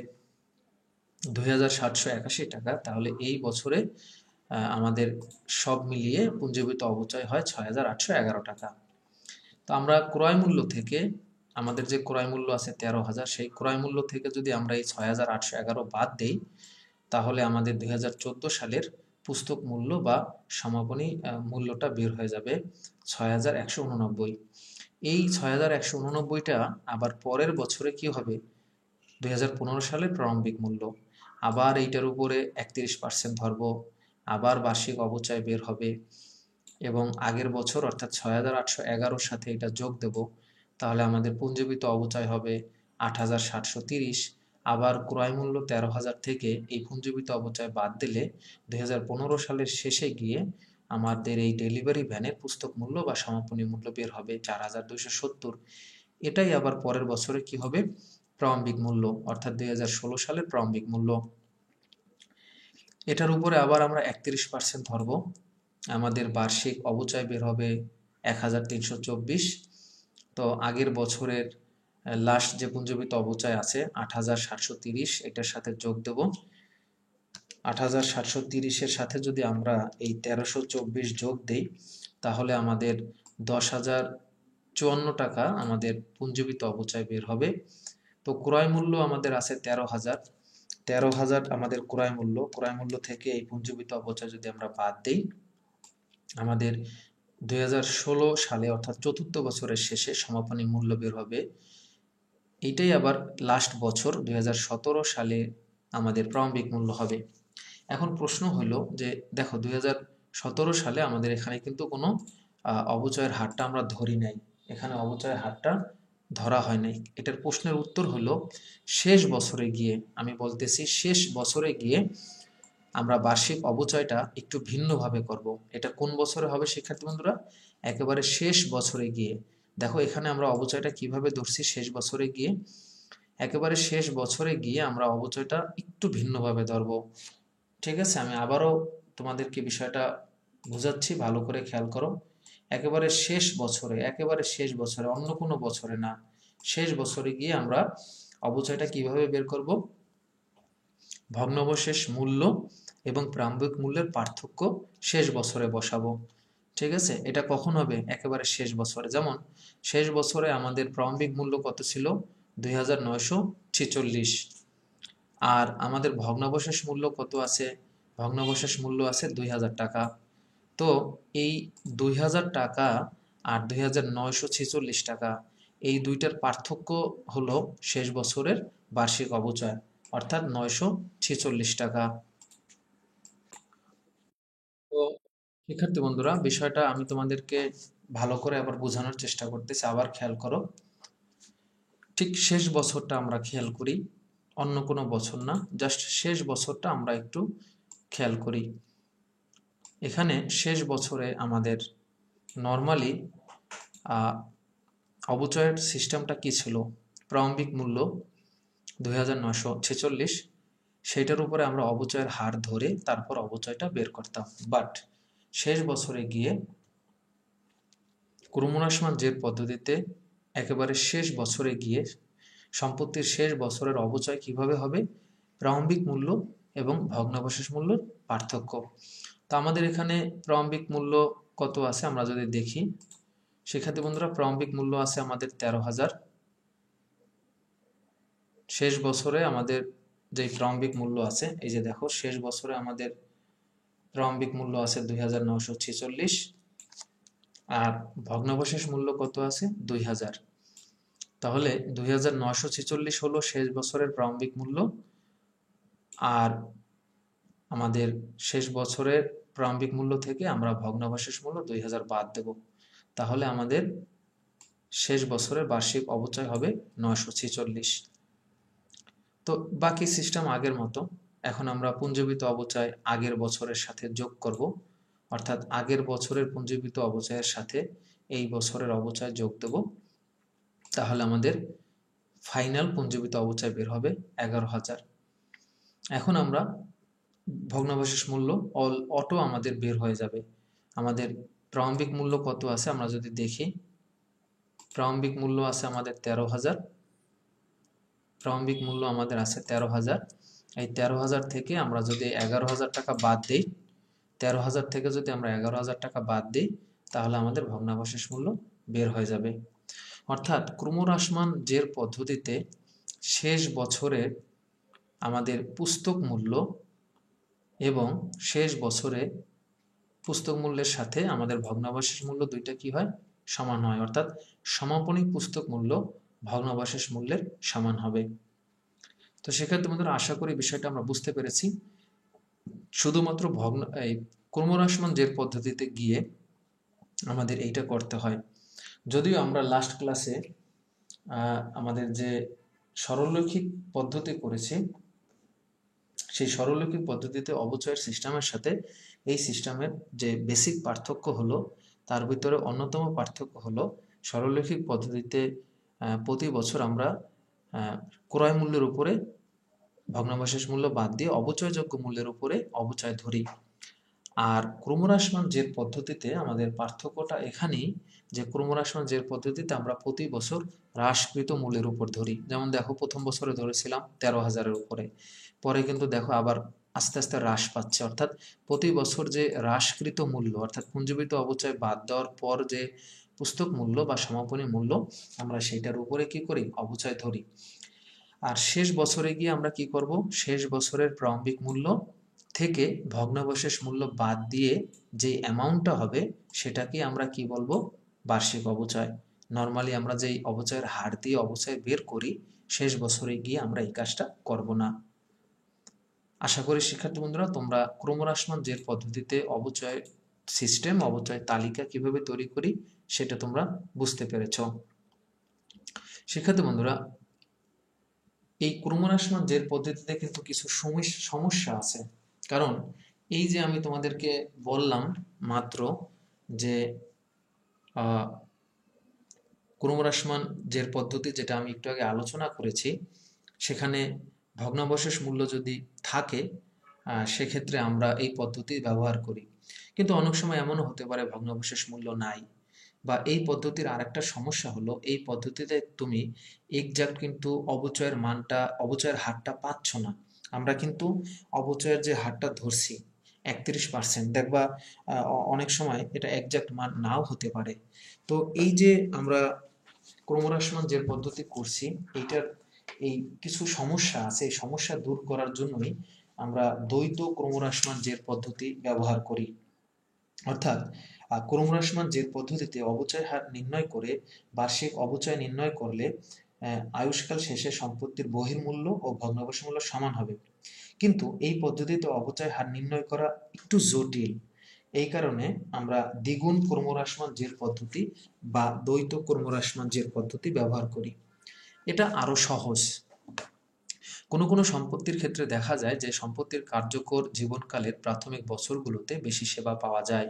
2,781 টাকা। তাহলে এই বছরে আমাদের সব মিলিয়ে পুঞ্জীবিত অবচয় হয় 6,811 টাকা। তো আমরা ক্রয় মূল্য থেকে, আমাদের যে ক্রয় মূল্য আছে 13,000, সেই ক্রয় মূল্য থেকে যদি আমরা এই 6,811 বাদ দেই, তাহলে আমাদের 2014 সালের পুস্তক মূল্য বা সমাপনী মূল্যটা বের হয়ে যাবে 6,189। এই 6,189টা আবার পরের বছরে কি হবে? 2015 সালের প্রারম্ভিক মূল্য। আবার এইটার উপরে 31% ধরবো, আবার বার্ষিক অবচয় বের হবে এবং আগের বছর অর্থাৎ 6,811 সাথে এটা যোগ দেব, তাহলে আমাদের পুঞ্জীবিত অবচয় হবে 8,730। আবার ক্রয় মূল্য 13,000 থেকে এই পুঞ্জীবিত অবচয় বাদ দিলে 2015 সালের শেষে গিয়ে আমাদের এই ডেলিভারি ভ্যানের পুস্তক মূল্য বা সমাপনী মূল্য বের হবে 4,270। এটাই আবার পরের বছরে কি হবে? প্রারম্ভিক মূল্য, অর্থাৎ 2016 সালের প্রারম্ভিক মূল্য। এটার উপরে আবার আমরা 31% ধরবো, আমাদের বার্ষিক অবচয় বের হবে 1,324। তো আগের বছরের লাস্ট যে পুঞ্জীবিত অবচয় আছে 8,730, এটার সাথে যোগ দেব। 8,730-এর সাথে যদি আমরা এই 1,324 যোগ দেই, তাহলে আমাদের 10,054 টাকা আমাদের পুঞ্জীবিত অবচয় বের হবে। তো ক্রয় মূল্য আমাদের আছে 13,000। 13,000 আমাদের ক্রয় মূল্য, ক্রয় মূল্য থেকে এই পুঞ্জীবিত অবচয় যদি আমরা বাদ দিই, আমাদের 2016 সালে অর্থাৎ চতুর্থ বছরের শেষে সমাপনী মূল্য বের হবে। এইটাই আবার লাস্ট বছর 2017 সালে আমাদের প্রারম্ভিক মূল্য হবে। এখন প্রশ্ন হলো যে দেখো 2017 সালে আমাদের এখানে কিন্তু কোনো অবচয়ের হারটা আমরা ধরি নাই, এখানে অবচয়ের হারটা ধরা হয় নাই। এটার প্রশ্নের উত্তর হলো শেষ বছরে গিয়ে, আমি বলতেছি শেষ বছরে গিয়ে আমরা বার্ষিক অবচয়টা একটু ভিন্নভাবে করব। এটা কোন বছরে হবে শিক্ষার্থী বন্ধুরা? একেবারে শেষ বছরে গিয়ে। দেখো এখানে আমরা অবচয়টা কিভাবে ধরছি শেষ বছরে গিয়ে, একেবারে শেষ বছরে গিয়ে আমরা অবচয়টা একটু ভিন্নভাবে ধরব। ঠিক আছে, আমি আবারও তোমাদেরকে বিষয়টা বোঝাচ্ছি, ভালো করে খেয়াল করো। একেবারে শেষ বছরে, একেবারে শেষ বছরে, অন্য কোনো বছরে না, শেষ বছরে গিয়ে আমরা অবচয়টা কিভাবে বের করব? ভগ্নাবশেষ মূল্য এবং প্রারম্ভিক মূল্যের পার্থক্য শেষ বছরে বসাবো। ঠিক আছে, এটা কখন হবে? একেবারে শেষ বছরে। যেমন শেষ বছরে আমাদের প্রারম্ভিক মূল্য কত ছিল? 2,946। আর আমাদের ভগ্নাবশেষ মূল্য কত আছে? ভগ্নাবশেষ মূল্য আছে 2,000 টাকা। তো এই 2000 টাকা আর 2946 টাকা, এই দুইটার পার্থক্য হলো শেষ বছরের বার্ষিক অবচয়, অর্থাৎ 946 টাকা। তো শিক্ষার্থী বন্ধুরা, বিষয়টা আমি তোমাদেরকে ভালো করে আবার বোঝানোর চেষ্টা করতেছি, আবার খেয়াল করো। ঠিক শেষ বছরটা আমরা খেয়াল করি, অন্য কোনো বছর না, জাস্ট শেষ বছরটা আমরা একটু খেয়াল করি। এখানে শেষ বছরে আমাদের নর্মালি অবচয়ের সিস্টেমটা কি ছিল? প্রারম্ভিক মূল্য 2946, সেইটার উপরে আমরা অবচয়ের হার ধরে তারপর অবচয়টা বের করতাম। বাট শেষ বছরে গিয়ে ক্রমহ্রাসমান জের পদ্ধতিতে একেবারে শেষ বছরে গিয়ে সম্পত্তির শেষ বছরের অবচয় কিভাবে হবে? প্রারম্ভিক মূল্য এবং ভগ্নাবশেষ মূল্যের পার্থক্য। তো আমাদের এখানে প্রারম্ভিক মূল্য কত আছে আমরা যদি দেখি, শিক্ষার্থী বন্ধুরা, প্রারম্ভিক মূল্য আছে আমাদের 13,000। শেষ বছরে আমাদের যে প্রারম্ভিক মূল্য আছে, এই যে দেখো, শেষ বছরে আমাদের প্রারম্ভিক মূল্য আছে 2946, আর ভগ্নাবশেষ মূল্য কত আছে? 2000। তাহলে 2946 হলো শেষ বছরের প্রারম্ভিক মূল্য, আর আমাদের শেষ বছরের প্রারম্ভিক মূল্য থেকে আমরা ভগ্নাবশেষ মূল্য 2000 বাদ দেব। তাহলে আমাদের শেষ বছরের বার্ষিক অবচয় হবে 946। তো বাকি সিস্টেম আগের মতো। এখন আমরা পুঞ্জীবিত অবচয় আগের বছরের সাথে যোগ করব, অর্থাৎ আগের বছরের পুঞ্জীবিত অবচয়ের সাথে এই বছরের অবচয় যোগ দেব। তাহলে আমাদের ফাইনাল পুঞ্জীবিত অবচয় বের হবে 11,000। এখন আমরা ভগ্নাবশেষ মূল্য অটো আমাদের বের হয়ে যাবে। আমাদের প্রারম্ভিক মূল্য কত আছে আমরা যদি দেখি, প্রারম্ভিক মূল্য আছে আমাদের 13,000। প্রারম্ভিক মূল্য আমাদের আছে 13,000। এই 13,000 থেকে আমরা যদি 11,000 টাকা বাদ দিই, 13,000 থেকে যদি আমরা 11,000 টাকা বাদ দিই, তাহলে আমাদের ভগ্নাবশেষ মূল্য বের হয়ে যাবে। অর্থাৎ ক্রমহ্রাসমান জের পদ্ধতিতে শেষ বছরের আমাদের পুস্তক মূল্য এবং শেষ বছরে পুস্তক মূল্যের সাথে আমাদের ভগ্নাবশেষ মূল্য দুইটা কি হয়? সমান হয়। অর্থাৎ সমাপনী পুস্তক মূল্য ভগ্নাবশেষ মূল্যের সমান হবে। তো সেক্ষেত্রে বন্ধুরা, আশা করি বিষয়টা আমরা বুঝতে পেরেছি। শুধুমাত্র এই ক্রমহ্রাসমান জের পদ্ধতিতে গিয়ে আমাদের এইটা করতে হয়। যদিও আমরা লাস্ট ক্লাসে আমাদের যে সরলরৈখিক পদ্ধতি করেছি, সেই সরলরৈখিক পদ্ধতিতে অবচয়ের সিস্টেমের সাথে এই সিস্টেমের যে বেসিক পার্থক্য হলো, তার ভিতরে অন্যতম পার্থক্য হলো সরলরৈখিক পদ্ধতিতে প্রতি বছর আমরা ক্রয় মূল্যের উপরে ভগ্নাবশেষ মূল্য বাদ দিয়ে অবচয়যোগ্য মূল্যের উপরে অবচয় ধরি। আর ক্রমহ্রাসমান জের পদ্ধতিতে আমাদের পার্থক্যটা এখানেই যে ক্রমহ্রাসমান জের পদ্ধতিতে আমরা প্রতি বছর হ্রাসকৃত মূল্যের উপর ধরি। যেমন দেখো, প্রথম বছরে ধরেছিলাম 13,000-এর উপরে, পরে কিন্তু দেখো আবার আস্তে আস্তে হ্রাস পাচ্ছে। অর্থাৎ প্রতি বছর যে হ্রাসকৃত মূল্য, অর্থাৎ পুঞ্জীবিত অবচয় বাদ দেওয়ার পর যে পুস্তক মূল্য বা সমাপনী মূল্য, আমরা সেইটার উপরে কি করি? অবচয় ধরি। আর শেষ বছরে গিয়ে আমরা কি করব? শেষ বছরের প্রারম্ভিক মূল্য থেকে ভগ্নাবশেষ মূল্য বাদ দিয়ে যে অ্যামাউন্টটা হবে সেটাকে আমরা কি বলবো? বার্ষিক অবচয়। নর্মালি আমরা যেই অবচয়ের হার দিয়ে অবচয় বের করি, শেষ বছরে গিয়ে আমরা এই কাজটা করব না। আশা করি শিক্ষার্থী বন্ধুরা, তোমরা ক্রমহ্রাসমান জের পদ্ধতিতে অবচয় সিস্টেম, অবচয় তালিকা কিভাবে তৈরি করি সেটা তোমরা বুঝতে পেরেছ। শিক্ষার্থী বন্ধুরা, এই ক্রমহ্রাসমান জের পদ্ধতিতে কিন্তু কিছু সমস্যা আছে। কারণ এই যে আমি তোমাদেরকে বললাম মাত্র যে ক্রমহ্রাসমান জের পদ্ধতি, যেটা আমি একটু আগে আলোচনা করেছি, সেখানে ভগ্নাবশেষ মূল্য যদি থাকে সেক্ষেত্রে আমরা এই পদ্ধতি ব্যবহার করি। কিন্তু অনেক সময় এমনও হতে পারে ভগ্নাবশেষ মূল্য নাই, বা এই পদ্ধতির আরেকটা সমস্যা হলো এই পদ্ধতিতে তুমি এক্সাক্ট কিন্তু অবচয়ের মানটা, অবচয়ের হারটা পাচ্ছ না। আমরা কিন্তু অবচয়ের যে হারটা ধরছি 31%, দেখবা অনেক সময় এটা এক্সাক্ট মান নাও হতে পারে। তো এই যে আমরা ক্রমহ্রাসমান যে পদ্ধতি করছি, এইটার এই কিছু সমস্যা আছে, এই সমস্যা দূর করার জন্যই আমরা দ্বৈত ক্রমহ্রাসমান জের পদ্ধতি ব্যবহার করি। অর্থাৎ ক্রমহ্রাসমান জের পদ্ধতিতে অবচয় হার নির্ণয় করে বার্ষিক অবচয় নির্ণয় করলে আয়ুষ্কাল শেষে সম্পত্তির বহির্মূল্য ও ভগ্নাবশেষ মূল্য সমান হবে। কিন্তু এই পদ্ধতিতে অবচয় হার নির্ণয় করা একটু জটিল। এই কারণে আমরা দ্বিগুণ ক্রমহ্রাসমান জের পদ্ধতি বা দ্বৈত ক্রমহ্রাসমান জের পদ্ধতি ব্যবহার করি। এটা আরো সহজ। কোনো কোনো সম্পত্তির ক্ষেত্রে দেখা যায় যে সম্পত্তির কার্যকর জীবনকালের প্রাথমিক বছরগুলোতে বেশি সেবা পাওয়া যায়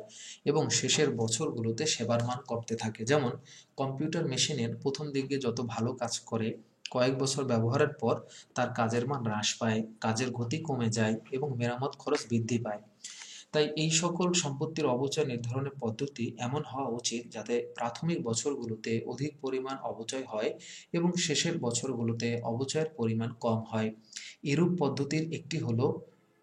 এবং শেষের বছরগুলোতে সেবার মান কমতে থাকে। যেমন কম্পিউটার মেশিনের প্রথম দিকে যত ভালো কাজ করে, কয়েক বছর ব্যবহারের পর তার কাজের মান হ্রাস পায়, কাজের গতি কমে যায় এবং মেরামত খরচ বৃদ্ধি পায়। তাই এই সকল সম্পত্তির অবচয় নির্ধারণের পদ্ধতি এমন হওয়া উচিত যাতে প্রাথমিক বছরগুলোতে অধিক পরিমাণ অবচয় হয় এবং শেষের বছরগুলোতে অবচয়ের পরিমাণ কম হয়। এরূপ পদ্ধতির একটি হলো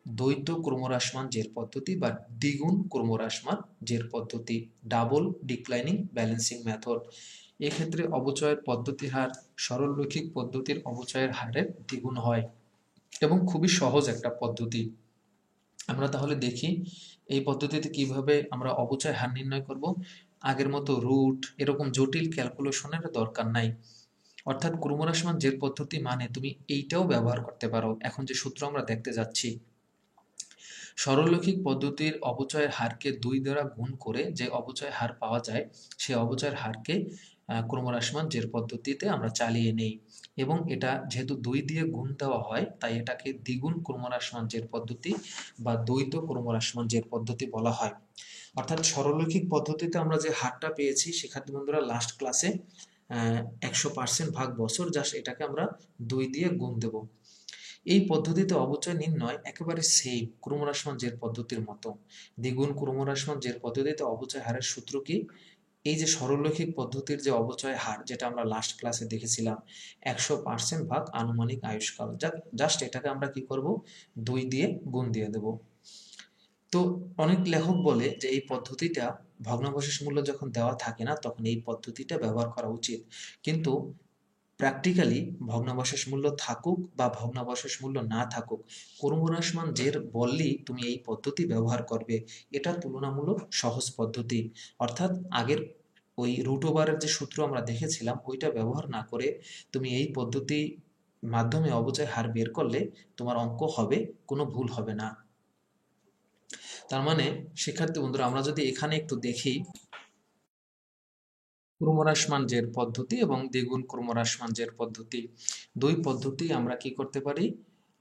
দ্বৈত ক্রমহ্রাসমান জের পদ্ধতি বা দ্বিগুণ ক্রমহ্রাসমান জের পদ্ধতি, ডাবল ডিক্লাইনিং ব্যালেন্সিং মেথড। এক্ষেত্রে অবচয়ের পদ্ধতির হার সরলরৈখিক পদ্ধতির অবচয়ের হারের দ্বিগুণ হয় এবং খুবই সহজ একটা পদ্ধতি। আমরা তাহলে দেখি এই পদ্ধতিতে কিভাবে আমরা অবচয় হার নির্ণয় করব। আগের মতো রুট এরকম জটিল ক্যালকুলেশনের দরকার নাই। অর্থাৎ ক্রমহ্রাসমান জের পদ্ধতি মানে তুমি এইটাও ব্যবহার করতে পারো। এখন যে সূত্র আমরা দেখতে যাচ্ছি, সরলরৈখিক পদ্ধতির অবচয়ের হারকে 2 দ্বারা গুণ করে যে অবচয় হার পাওয়া যায় সেই অবচয়ের হারকে ক্রমহ্রাসমান জের পদ্ধতিতে আমরা চালিয়ে নেই এবং এটা যেহেতু 2 দিয়ে গুণ দেওয়া হয় তাই এটাকে দ্বিগুণ ক্রমহ্রাসমান জের পদ্ধতি বা দ্বৈত ক্রমহ্রাসমান জের পদ্ধতি বলা হয়। অর্থাৎ সরলরৈখিক পদ্ধতিতে আমরা যে হারটা পেয়েছি, শিক্ষার্থী বন্ধুরা লাস্ট ক্লাসে 100% ভাগ বছর, জাস্ট এটাকে আমরা 2 দিয়ে গুণ দেব। এই পদ্ধতিতে অবচয় নির্ণয় একেবারে সেম ক্রমহ্রাসমান জের পদ্ধতির মতো। দ্বিগুণ ক্রমহ্রাসমান জের পদ্ধতিতে অবচয় হারের সূত্র কি? এই যে সরলরৈখিক পদ্ধতির যে অবচয় হার যেটা আমরা লাস্ট ক্লাসে দেখেছিলাম 100% ভাগ আনুমানিক আয়ুষ্কাল, জাস্ট এটাকে আমরা কি করব 2 দিয়ে গুণ দিয়ে দেব। তো অনেক লেখক বলে যে এই পদ্ধতিটা ভগ্নাবশেষ মূল্য যখন দেওয়া থাকে না তখন এই পদ্ধতিটা ব্যবহার করা উচিত, কিন্তু প্র্যাকটিক্যালি ভগ্নাবশেষ মূল্য থাকুক বা ভগ্নাবশেষ মূল্য না থাকুক, ক্রমহ্রাসমান জের বললেই তুমি এই পদ্ধতি ব্যবহার করবে। এটা তুলনামূলক সহজ পদ্ধতি। অর্থাৎ আগের ওই রুট ওভারের যে সূত্র আমরা দেখেছিলাম ওইটা ব্যবহার না করে তুমি এই পদ্ধতি মাধ্যমে অবচয় হার বের করলে তোমার অঙ্ক হবে, কোনো ভুল হবে না। তার মানে শিক্ষার্থী বন্ধুরা আমরা যদি এখানে একটু দেখি ক্রমহ্রাসমান জের পদ্ধতি এবং দ্বিগুণ ক্রমহ্রাসমান জের পদ্ধতি, দুই পদ্ধতি আমরা কি করতে পারি,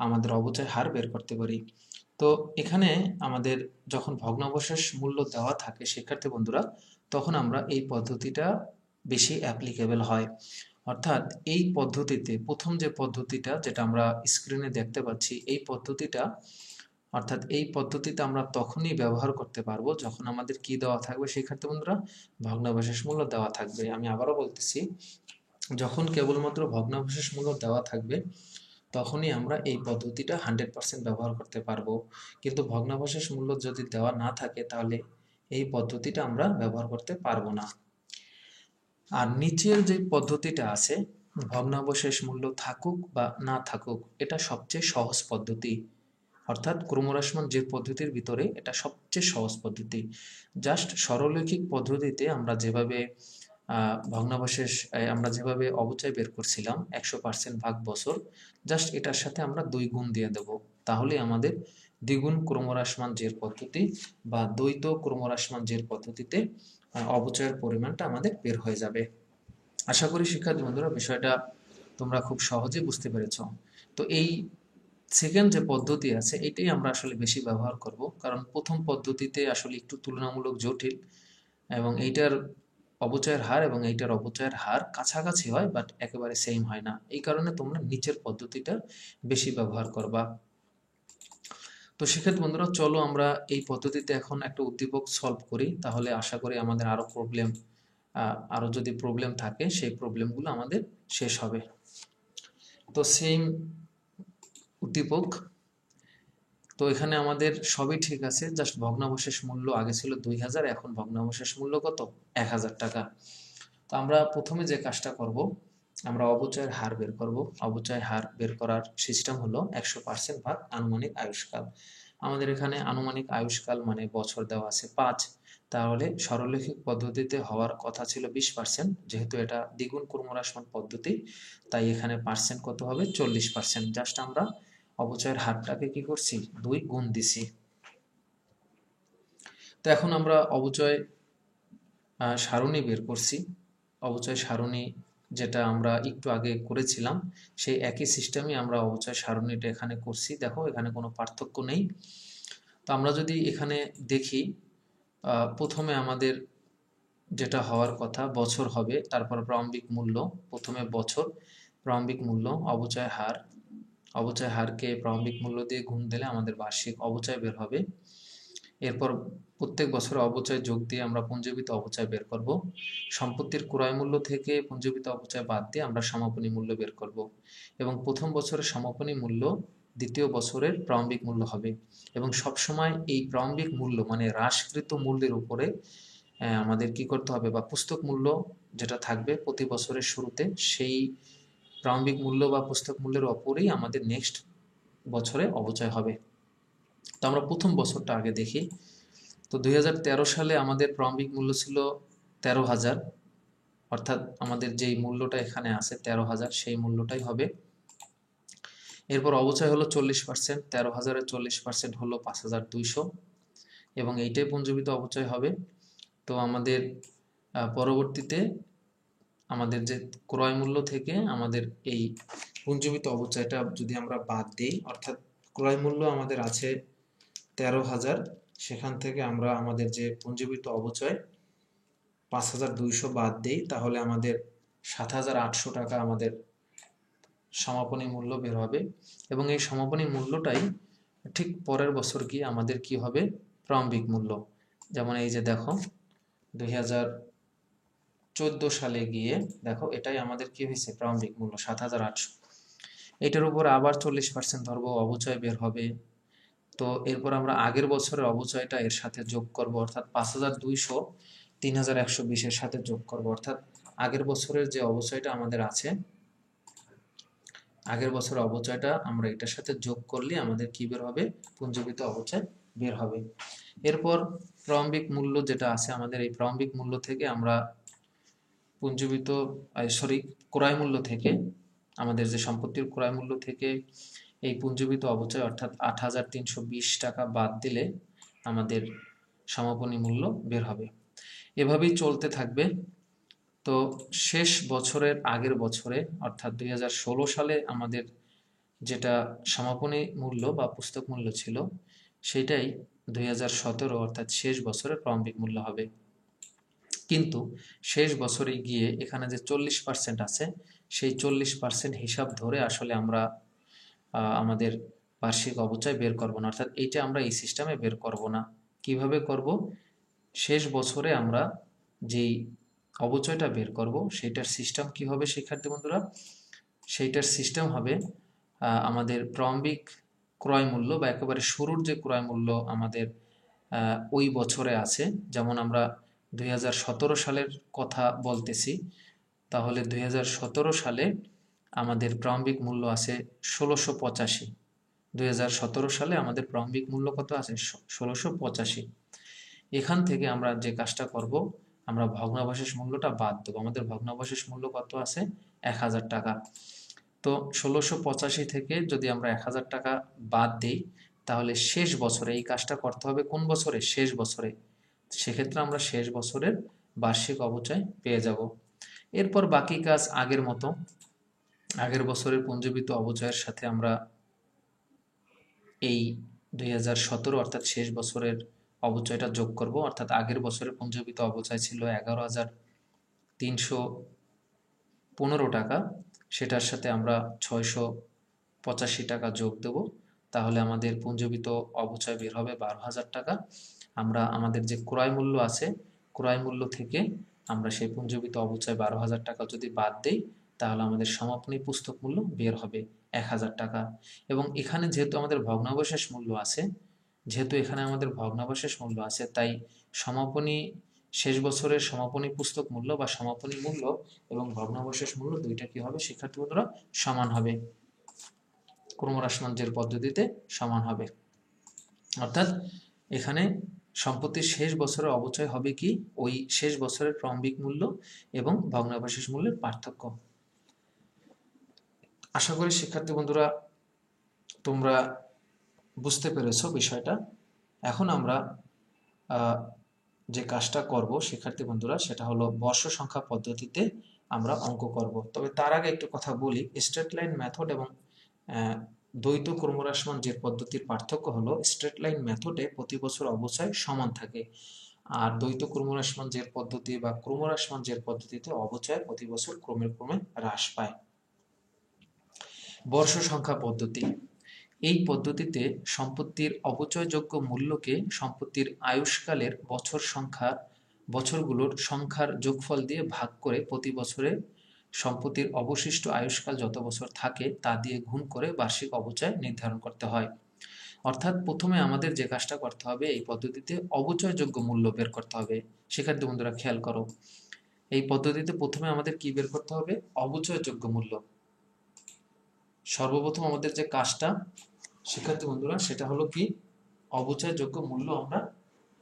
আমাদের অবচয় হার বের করতে পারি। তো এখানে আমাদের যখন ভগ্নাবশেষ মূল্য দেওয়া থাকে শিক্ষার্থী বন্ধুরা তখন আমরা এই পদ্ধতিটা বেশি অ্যাপ্লিকেবল হয়। অর্থাৎ এই পদ্ধতিতে প্রথম যে পদ্ধতিটা যেটা আমরা স্ক্রিনে দেখতে পাচ্ছি এই পদ্ধতিটা, অর্থাৎ এই পদ্ধতিতে আমরা তখনই ব্যবহার করতে পারবো যখন আমাদের কি দেওয়া থাকবে শিক্ষার্থী বন্ধুরা, ভগ্নাবশেষ মূল্য দেওয়া থাকবে। আমি আবারও বলতেছি, যখন কেবলমাত্র ভগ্নাবশেষ মূল্য দেওয়া থাকবে তখনই আমরা এই পদ্ধতিটা 100% ব্যবহার করতে পারবো। কিন্তু ভগ্নাবশেষ মূল্য যদি দেওয়া না থাকে তাহলে এই পদ্ধতিটা আমরা ব্যবহার করতে পারবো না। আর নিচের যে পদ্ধতিটা আছে ভগ্নাবশেষ মূল্য থাকুক বা না থাকুক, এটা সবচেয়ে সহজ পদ্ধতি। অর্থাৎ ক্রমহ্রাসমান যে পদ্ধতির ভিতরে এটা সবচেয়ে সহজ পদ্ধতি। জাস্ট সরলরৈখিক পদ্ধতিতে আমরা যেভাবে ভগ্নাবশেষ আমরা যেভাবে অবচয় বের করছিলাম 100% ভাগ বছর, জাস্ট এটার সাথে আমরা 2 গুণ দিয়ে দেব, তাহলে আমাদের দ্বিগুণ ক্রমহ্রাসমান জের পদ্ধতি বা দ্বৈত ক্রমহ্রাসমান জের পদ্ধতিতে অবচয়ের পরিমাণটা আমাদের বের হয়ে যাবে। আশা করি শিক্ষার্থী বন্ধুরা বিষয়টা তোমরা খুব সহজে বুঝতে পেরেছ। তো এই সেকেন্ড যে পদ্ধতি আছে এটাই আমরা আসলে বেশি ব্যবহার করব, কারণ প্রথম পদ্ধতিতে আসলে একটু তুলনামূলক জটিল এবং এইটার অবচয়ের হার এবং এইটার অবচয়ের হার কাছাকাছি হয় বাট একেবারে সেম হয় না। এই কারণে তোমরা নিচের পদ্ধতিটা বেশি ব্যবহার করবা। তো সেক্ষেত্রে বন্ধুরা চলো আমরা এই পদ্ধতিতে এখন একটা উদ্দীপক সলভ করি, তাহলে আশা করি আমাদের আরো যদি প্রবলেম থাকে সেই প্রবলেমগুলো আমাদের শেষ হবে। তো সেম উদ্দীপক, তো এখানে আমাদের সবই ঠিক আছে, জাস্ট ভগ্নাবশেষ মূল্য আগে ছিল 2000, এখন ভগ্নাবশেষ মূল্য কত 1000 টাকা। তো আমরা প্রথমে যে কাজটা করব আমরা অবচয়ের হার বের করব। অবচয় হার বের করার সিস্টেম হলো 100% ভাগ আনুমানিক আয়ুষ্কাল। আমাদের এখানে আনুমানিক আয়ুষ্কাল মানে বছর দেওয়া আছে 5, তাহলে সরলরৈখিক পদ্ধতিতে হওয়ার কথা ছিল 20%, যেহেতু এটা দ্বিগুণ ক্রমহ্রাসমান পদ্ধতি তাই এখানে পার্সেন্ট কত হবে 40%। জাস্ট আমরা অবচয়ের হারটাকে কি করছি 2 গুণ দিছি। তো এখন আমরা অবচয় সারণী বের করছি। অবচয় সারণী যেটা আমরা একটু আগে করেছিলাম সেই একই সিস্টেমে আমরা অবচয় সারণীটা এখানে করছি। দেখো এখানে কোনো পার্থক্য নেই। তো আমরা যদি এখানে দেখি প্রথমে আমাদের যেটা হওয়ার কথা বছর হবে, তারপর প্রারম্ভিক মূল্য, প্রথমে বছর, প্রারম্ভিক মূল্য, অবচয় হার, অবচয় হারকে প্রারম্ভিক মূল্য দিয়ে গুণ দিলে আমাদের বার্ষিক অবচয় বের হবে। এরপর প্রত্যেক বছর অবচয় যোগ দিয়ে আমরা পুঞ্জীভূত অবচয় বের করব। সম্পত্তির ক্রয় মূল্য থেকে পুঞ্জীভূত অবচয় বাদ দিয়ে আমরা সমাপনী মূল্য বের করব এবং প্রথম বছরের সমাপনী মূল্য দ্বিতীয় বছরের প্রারম্ভিক মূল্য হবে। এবং সবসময় এই প্রারম্ভিক মূল্য মানে হ্রাসকৃত মূল্যের উপরে আমাদের কি করতে হবে, বা পুস্তক মূল্য যেটা থাকবে প্রতি বছরের শুরুতে সেই প্রারম্ভিক মূল্য বা পুস্তক মূল্যের ওপরেই আমাদের নেক্সট বছরে অবচয় হবে। তো আমরা প্রথম বছরটা আগে দেখি। তো 2013 সালে আমাদের প্রারম্ভিক মূল্য ছিল 13,000, অর্থাৎ আমাদের যেই মূল্যটা এখানে আছে 13,000 সেই মূল্যটাই হবে। এরপর অবচয় হলো 40%, 13,000-এর 40% হলো 5,200 এবং এইটাই পুঞ্জীভূত অবচয় হবে। তো আমাদের পরবর্তীতে আমাদের যে ক্রয় মূল্য থেকে আমাদের এই পুঞ্জীভূত অবচয়টা যদি আমরা বাদ দিই, অর্থাৎ ক্রয় মূল্য আমাদের আছে 13,000, সেখান থেকে আমরা আমাদের যে পুঞ্জীভূত অবচয় 5,200 বাদ দিই, তাহলে আমাদের 7,800 টাকা আমাদের সমাপনী মূল্য বের হবে। এবং এই সমাপনী মূল্যটাই ঠিক পরের বছর গিয়ে আমাদের কি হবে প্রারম্ভিক মূল্য। যেমন এই যে দেখো 2014 সালে গিয়ে দেখো এটাই আমাদের কি হয়েছে প্রারম্ভিক মূল্য 7,800। এটার উপর আবার 40% ধরবো, অবচয় বের হবে। তো এরপর আমরা আগের বছরের অবচয়টা এর সাথে যোগ করব, অর্থাৎ 5,200 3,120 এর সাথে যোগ করব, অর্থাৎ আগের বছরের যে অবচয়টা আমাদের আছে আগের বছরের অবচয়টা আমরা এটার সাথে যোগ করলে আমাদের কি বের হবে পুঞ্জীভূত অবচয় বের হবে। এরপর প্রারম্ভিক মূল্য যেটা আছে আমাদের, এই প্রারম্ভিক মূল্য থেকে আমরা পুঞ্জীভূত ক্রয় মূল্য থেকে আমাদের যে সম্পত্তির ক্রয় মূল্য থেকে এই পুঞ্জীভূত অবচয় অর্থাৎ 8,320 টাকা বাদ দিলে আমাদের সমাপনী মূল্য বের হবে। এভাবেই চলতে থাকবে। তো শেষ বছরের আগের বছরে অর্থাৎ 2016 সালে আমাদের যেটা সমাপনী মূল্য বা পুস্তক মূল্য ছিল সেটাই 2017 অর্থাৎ শেষ বছরের প্রারম্ভিক মূল্য হবে। কিন্তু শেষ বছরে গিয়ে এখানে যে 40% আছে সেই 40% হিসাব ধরে আসলে আমরা আমাদের বার্ষিক অবচয় বের করব না, অর্থাৎ এইটা আমরা এই সিস্টেমে বের করব না। কিভাবে করব, শেষ বছরে আমরা যেই অবচয়টা বের করব সেইটার সিস্টেম কি হবে শিক্ষার্থী বন্ধুরা, সেইটার সিস্টেম হবে আমাদের প্রারম্ভিক ক্রয় মূল্য বা একেবারে শুরুর যে ক্রয় মূল্য আমাদের ওই বছরে আছে, যেমন আমরা 2017 সালের কথা বলতেছি, তাহলে 2017 সালে আমাদের প্রারম্ভিক মূল্য আছে 1685। 2017 সালে আমাদের প্রারম্ভিক মূল্য কত আছে 1685। এখান থেকে আমরা যে কাজটা করব, আমরা ভগ্নাবশেষ মূল্যটা বাদ দেবো। আমাদের ভগ্নাবশেষ মূল্য কত আছে 1,000 টাকা। তো 1685 থেকে যদি আমরা 1,000 টাকা বাদ দিই তাহলে শেষ বছরে এই কাজটা করতে হবে কোন বছরে শেষ বছরে, সেক্ষেত্রে আমরা শেষ বছরের বার্ষিক অবচয় পেয়ে যাব। এরপর বাকি কাজ আগের মতো, আগের বছরের পুঞ্জীভূত অবচয়ের সাথে আমরা এই 2017 অর্থাৎ শেষ বছরের অবচয়টা যোগ করব, অর্থাৎ আগের বছরের পুঞ্জীভূত অবচয় ছিল 11,315 টাকা, সেটার সাথে আমরা 685 টাকা যোগ দেব, তাহলে আমাদের পুঞ্জীভূত অবচয় বের হবে 12,000 টাকা। আমরা আমাদের যে ক্রয় মূল্য আছে ক্রয় মূল্য থেকে আমরা সেই পুঞ্জীভূত অবচয় 12,000 টাকা যদি বাদ দেই তাহলে আমাদের সমাপনী পুস্তক মূল্য বের হবে 1,000 টাকা। এবং এখানে যেহেতু আমাদের ভগ্নাবশেষ মূল্য আছে, তাই সমাপনী শেষ বছরের সমাপনী পুস্তক মূল্য বা সমাপনী মূল্য এবং ভগ্নাবশেষ মূল্য দুইটা কি হবে শিক্ষার্থী বন্ধুরা সমান হবে, ক্রমহ্রাসমান পদ্ধতিতে সমান হবে। অর্থাৎ এখানে সম্পত্তির শেষ বছরের অবচয় হবে কি ওই শেষ বছরের প্রারম্ভিক মূল্য এবং ভগ্নাবশেষ মূল্যের পার্থক্য। আশা করি শিক্ষার্থী বন্ধুরা তোমরা বুঝতে পেরেছো বিষয়টা। এখন আমরা যে কাজটা করব শিক্ষার্থী বন্ধুরা সেটা হলো বর্ষ সংখ্যা পদ্ধতিতে আমরা অঙ্ক করব। তবে তার আগে একটু কথা বলি, স্ট্রেট লাইন মেথড এবং দ্বৈত ক্রমহ্রাসমান জের পদ্ধতির পার্থক্য হলো স্ট্রেট লাইন মেথডে প্রতি বছর অবচয় সমান থাকে, আর দ্বৈত ক্রমহ্রাসমান জের পদ্ধতি বা ক্রমহ্রাসমান জের পদ্ধতিতে অবচয় প্রতি বছর ক্রমে ক্রমে হ্রাস পায়। বর্ষ সংখ্যা পদ্ধতি, এই পদ্ধতিতে সম্পত্তির অবচয়যোগ্য মূল্যকে সম্পত্তির আয়ুষ্কালের বছরগুলোর সংখ্যার যোগফল দিয়ে ভাগ করে প্রতি বছরে সম্পত্তির অবশিষ্ট আয়ুষ্কাল যত বছর থাকে তা দিয়ে গুণ করে বার্ষিক অবচয় নির্ধারণ করতে হয়। অর্থাৎ প্রথমে আমাদের যে কাজটা করতে হবে এই পদ্ধতিতে অবচয়যোগ্য মূল্য বের করতে হবে। শিক্ষার্থী বন্ধুরা খেয়াল করো, এই পদ্ধতিতে প্রথমে আমাদের কি বের করতে হবে? অবচয়যোগ্য মূল্য। সর্বপ্রথম আমাদের যে কাজটা শিক্ষার্থী বন্ধুরা সেটা হলো কি অবচয়যোগ্য মূল্য আমরা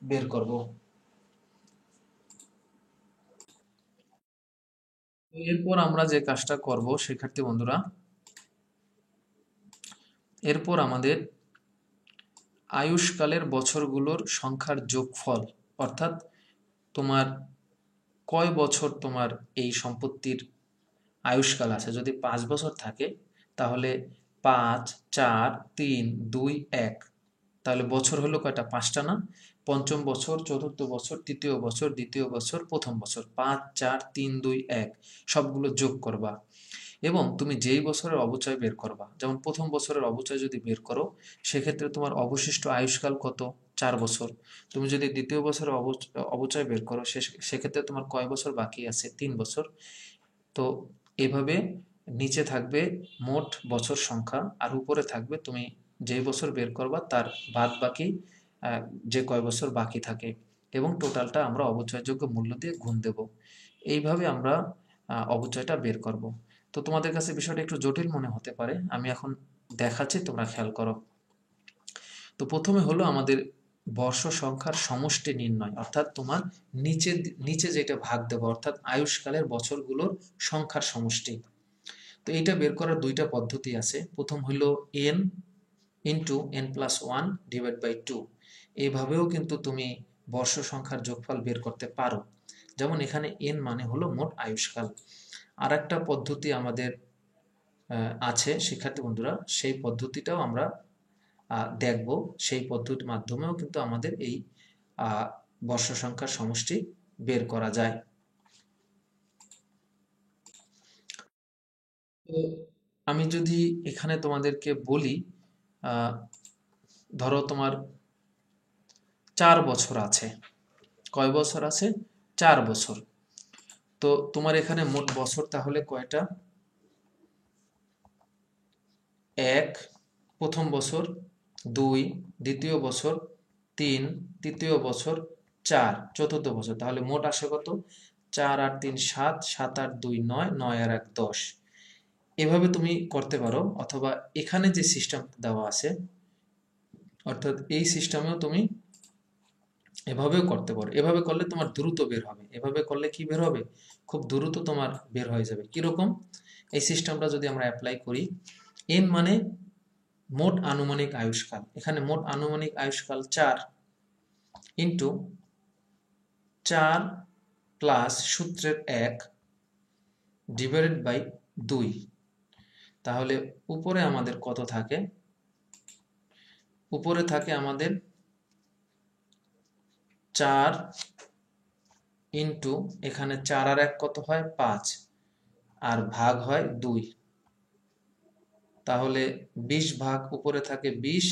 বের করব। এরপর আমরা যে কাজটা করব শিক্ষার্থী বন্ধুরা, এরপর আমাদের আয়ুষ্কালের বছরগুলোর সংখ্যার যোগফল, অর্থাৎ তোমার কয় বছর তোমার এই সম্পত্তির আয়ুষ্কাল আছে। যদি 5 বছর থাকে তাহলে 5, 4, 3, 2, 1, তাহলে বছর হলো কয়টা? 5টা না? পঞ্চম বছর, চতুর্থ বছর, তৃতীয় বছর, দ্বিতীয় বছর, প্রথম বছর, 5, 4, 3, 2, 1 সবগুলো যোগ করবা এবং তুমি যেই বছরের অবচয় বের করবা, যেমন প্রথম বছরের অবচয় যদি বের করো সেক্ষেত্রে তোমার অবশিষ্ট আয়ুষ্কাল কত? 4 বছর। তুমি যদি দ্বিতীয় বছরের অবচয় বের করো সেক্ষেত্রে তোমার কয় বছর বাকি আছে? 3 বছর। তো এভাবে নিচে থাকবে মোট বছর সংখ্যা আর উপরে থাকবে তুমি যে বছর বের করবা তার বাদ বাকি যে কয় বছর বাকি থাকে এবং টোটালটা আমরা অবচয়যোগ্য মূল্য দিয়ে গুণ দেব। এইভাবে আমরা অবচয়টা বের করব। তো তোমাদের কাছে বিষয়টা একটু জটিল মনে হতে পারে, আমি এখন দেখাচ্ছি, তোমরা খেয়াল করো। তো প্রথমে হলো আমাদের বর্ষ সংখ্যার সমষ্টি নির্ণয়, অর্থাৎ তোমার নিচে নিচে যেটা ভাগ দেবো অর্থাৎ আয়ুষ্কালের বছরগুলোর সংখ্যার সমষ্টি। তো এইটা বের করার দুইটা পদ্ধতি আছে। প্রথম হলো n into n+1 divide by 2। এইভাবেও কিন্তু তুমি বর্ষ সংখ্যার যোগফল বের করতে পারো। যেমন এখানে n মানে হলো মোট আয়ুষ্কাল। আর একটা পদ্ধতি আমাদের আছে শিক্ষার্থী বন্ধুরা, সেই পদ্ধতিটাও আমরা দেখব। সেই পদ্ধতির মাধ্যমেও কিন্তু আমাদের এই বর্ষ সংখ্যার সমষ্টি বের করা যায়। তো আমি যদি এখানে তোমাদেরকে বলি ধরো তোমার 4 বছর আছে। কয় বছর আছে? 4 বছর। তো তোমার এখানে মোট বছর তাহলে কয়টা? 1 প্রথম বছর, 2 দ্বিতীয় বছর, 3 তৃতীয় বছর, 4 চতুর্থ বছর। তাহলে মোট আসে কত? 4 আর 3 7, 7 আর 2 9, 9 আর 1 10। এভাবে তুমি করতে পারো, অথবা এখানে যে সিস্টেম দেওয়া আছে অর্থাৎ এই সিস্টেমেও তুমি এভাবেও করতে পারো। এভাবে করলে তোমার দ্রুত বের হবে। এভাবে করলে কি বের হবে? খুব দ্রুত তোমার বের হয়ে যাবে। কিরকম? এই সিস্টেমটা যদি আমরা অ্যাপ্লাই করি, n মানে মোট আনুমানিক আয়ুষ্কাল, এখানে মোট আনুমানিক আয়ুষ্কাল 4 ইন্টু 4 প্লাস সূত্রের 1 ডিভাইডেড বাই 2। তাহলে উপরে আমাদের কত থাকে? উপরে থাকে আমাদের 4 ইন্টু এখানে 4 আর 1 কত হয়? 5 আর ভাগ হয় 2। তাহলে 20 ভাগ উপরে থাকে 20,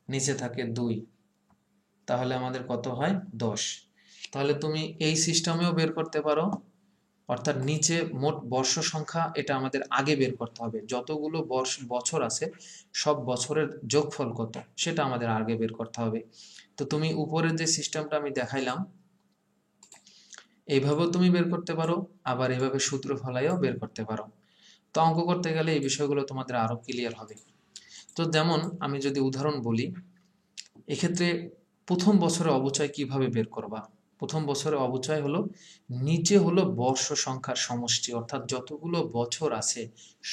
নিচে থাকে 2, তাহলে আমাদের কত হয়? 10। তাহলে তুমি এই সিস্টেমেও বের করতে পারো, অর্থাৎ নিচে মোট বর্ষ সংখ্যা এটা আমাদের আগে বের করতে হবে। যতগুলো বছর আছে সব বছরের যোগফল কত সেটা আমাদের আগে বের করতে হবে। তো তুমি উপরের যে সিস্টেমটা আমি দেখাইলাম এইভাবেও তুমি বের করতে পারো, আবার এভাবে সূত্র ফলাইও বের করতে পারো। তো অঙ্ক করতে গেলে এই বিষয়গুলো তোমাদের আরো ক্লিয়ার হবে। তো যেমন আমি যদি উদাহরণ বলি, এক্ষেত্রে প্রথম বছরের অবচয় কিভাবে বের করবা? প্রথম বছরের অবচয় হলো নিচে হলো বর্ষ সংখ্যার সমষ্টি, অর্থাৎ যতগুলো বছর আছে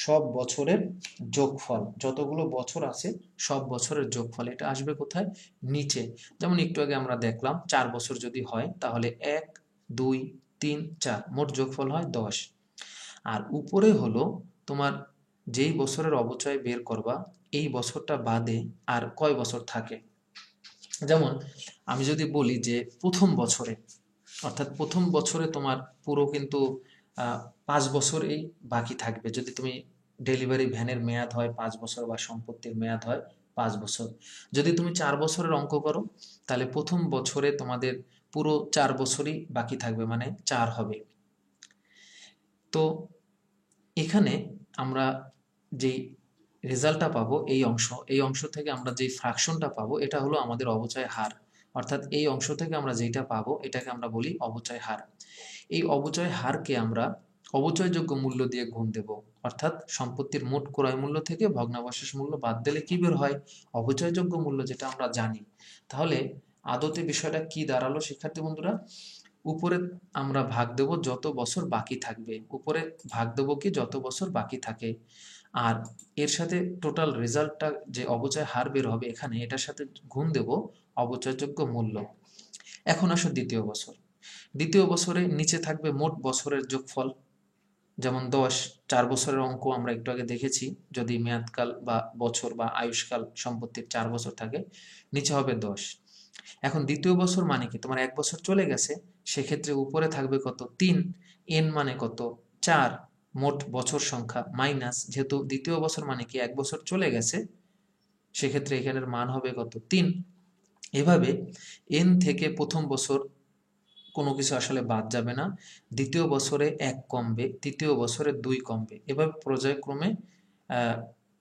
সব বছরের যোগফল, যতগুলো বছর আছে সব বছরের যোগফল, এটা আসবে কোথায়? নিচে। যেমন একটু আগে আমরা দেখলাম 4 বছর যদি হয় তাহলে 1 2 3 4 মোট যোগফল হয় 10। আর উপরে হলো তোমার যেই বছরের অবচয় বের করবা এই বছরটা বাদে আর কয় বছর থাকে। যেমন আমি যদি বলি যে প্রথম বছরে, অর্থাৎ প্রথম বছরে তোমার পুরো কিন্তু 5 বছরেই বাকি থাকবে। যদি তুমি ডেলিভারি ভ্যানের মেয়াদ হয় 5 বছর বা সম্পত্তির মেয়াদ হয় 5 বছর, যদি তুমি 4 বছরের অঙ্ক করো তাহলে প্রথম বছরে তোমাদের পুরো 4 বছরই বাকি থাকবে, মানে 4 হবে। তো এখানে আমরা যেই রেজাল্টটা পাবো এই অংশ থেকে আমরা যেই ফ্র্যাকশনটা পাবো এটা হলো আমাদের অবচয় হার। অর্থাৎ এই অংশ থেকে আমরা যেটা পাবো এটাকে আমরা বলি অবচয় হার। এই অবচয় হারকে আমরা অবচয়যোগ্য মূল্য দিয়ে গুণ দেব। অর্থাৎ সম্পত্তির মোট ক্রয় মূল্য থেকে ভগ্নাবশেষ মূল্য বাদ দিলে কি বের হয়? অবচয়যোগ্য মূল্য, যেটা আমরা জানি। তাহলে আদতে বিষয়টা কি দাঁড়ালো শিক্ষার্থী বন্ধুরা? উপরে আমরা ভাগ দেব যত বছর বাকি থাকবে, উপরে ভাগ দেব কি যত বছর বাকি থাকে, আর এর সাথে টোটাল রেজাল্টটা যে অবচয় হার বের হবে এখানে এটার সাথে গুণ দেব অবচয়যোগ্য মূল্য। এখন আসো দ্বিতীয় বছর। দ্বিতীয় বছরে নিচে থাকবে মোট বছরের যোগফল, যেমন 10। 4 বছরের অঙ্ক আমরা একটু আগে দেখেছি, যদি মেয়াদকাল বা বছর বা আয়ুষ্কাল সম্পত্তির 4 বছর থাকে নিচে হবে 10। এখন দ্বিতীয় বছর মানে কি? তোমার 1 বছর চলে গেছে, সেক্ষেত্রে উপরে থাকবে কত? 3। এন মানে কত? 4। মোট বছর সংখ্যা মাইনাস, যেহেতু দ্বিতীয় বছর মানে কি 1 বছর চলে গেছে, সেক্ষেত্রে এখানের মান হবে কত? 3। এভাবে এন থেকে প্রথম বছর কোনো কিছু আসলে বাদ যাবে না, দ্বিতীয় বছরে 1 কমবে, তৃতীয় বছরে 2 কমবে, এভাবে পর্যায়ক্রমে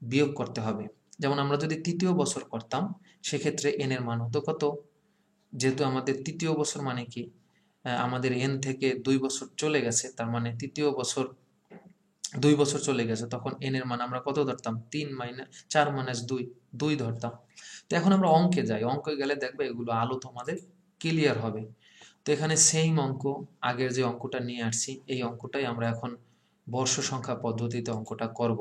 বিয়োগ করতে হবে। যেমন আমরা যদি তৃতীয় বছর করতাম সেক্ষেত্রে এন এর মান হতো কত? যেহেতু আমাদের তৃতীয় বছর মানে কি আমাদের এন থেকে 2 বছর চলে গেছে, তার মানে তৃতীয় বছর 2 বছর চলে গেছে, তখন এন এর মান আমরা কত ধরতাম? 4 মাইনাস 2, 2 ধরতাম। তো এখন আমরা অঙ্কে যাই, অঙ্কে গেলে দেখবে এগুলো আলো তোমাদের ক্লিয়ার হবে। তো এখানে সেম অঙ্ক, আগের যে অঙ্কটা নিয়ে আসছি এই অঙ্কটাই আমরা এখন বর্ষ সংখ্যা পদ্ধতিতে অঙ্কটা করব।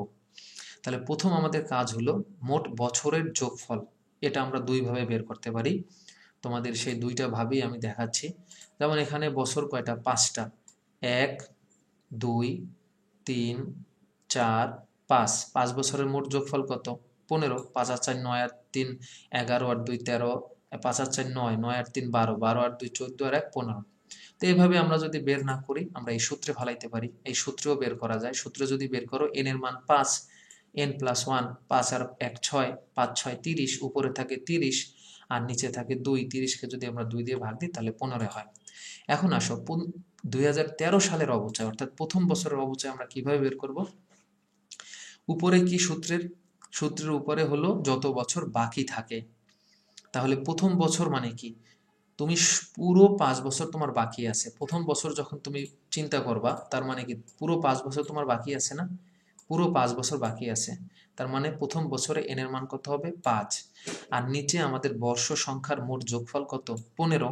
তাহলে প্রথম আমাদের কাজ হলো মোট বছরের যোগফল, এটা আমরা 2 ভাবে বের করতে পারি। তোমাদের সেই 2টা ভাবেই আমি দেখাচ্ছি। যেমন এখানে বছর কয়টা? 5টা। 1 2 3 4 5। 5 বছরের মোট যোগফল কত? 15। 5 আর 4 9 আর 3 11 আর 2 13, 5 আর 4 9, 9 আর 3 12, 12 আর 2 14 আর 1 15। তো এইভাবে আমরা যদি বের না করি আমরা এই সূত্রে ফলাইতে পারি, এই সূত্রেও বের করা যায়। সূত্রে যদি বের করো এন এর মান 5, n প্লাস 1, 5 আর 1 6, 5 6 30, উপরে থাকে 30 আর নিচে থাকে 2, 30কে যদি আমরা 2 দিয়ে ভাগ দিই তাহলে 15 হয়। এখন আসো 2013 সালের অবচয়, অর্থাৎ প্রথম বছরের অবচয় আমরা কিভাবে বের করব? উপরে কি সূত্রের উপরে হলো যত বছর বাকি থাকে। তাহলে প্রথম বছর মানে কি? তুমি পুরো 5 বছর তোমার বাকি আছে। প্রথম বছর যখন তুমি চিন্তা করবা তার মানে কি পুরো 5 বছর তোমার বাকি আছে না? পুরো 5 বছর বাকি আছে, তার মানে প্রথম বছরে এন এর মান কত হবে? 5। আর নিচে আমাদের বর্ষ সংখ্যার মোট যোগফল কত? 15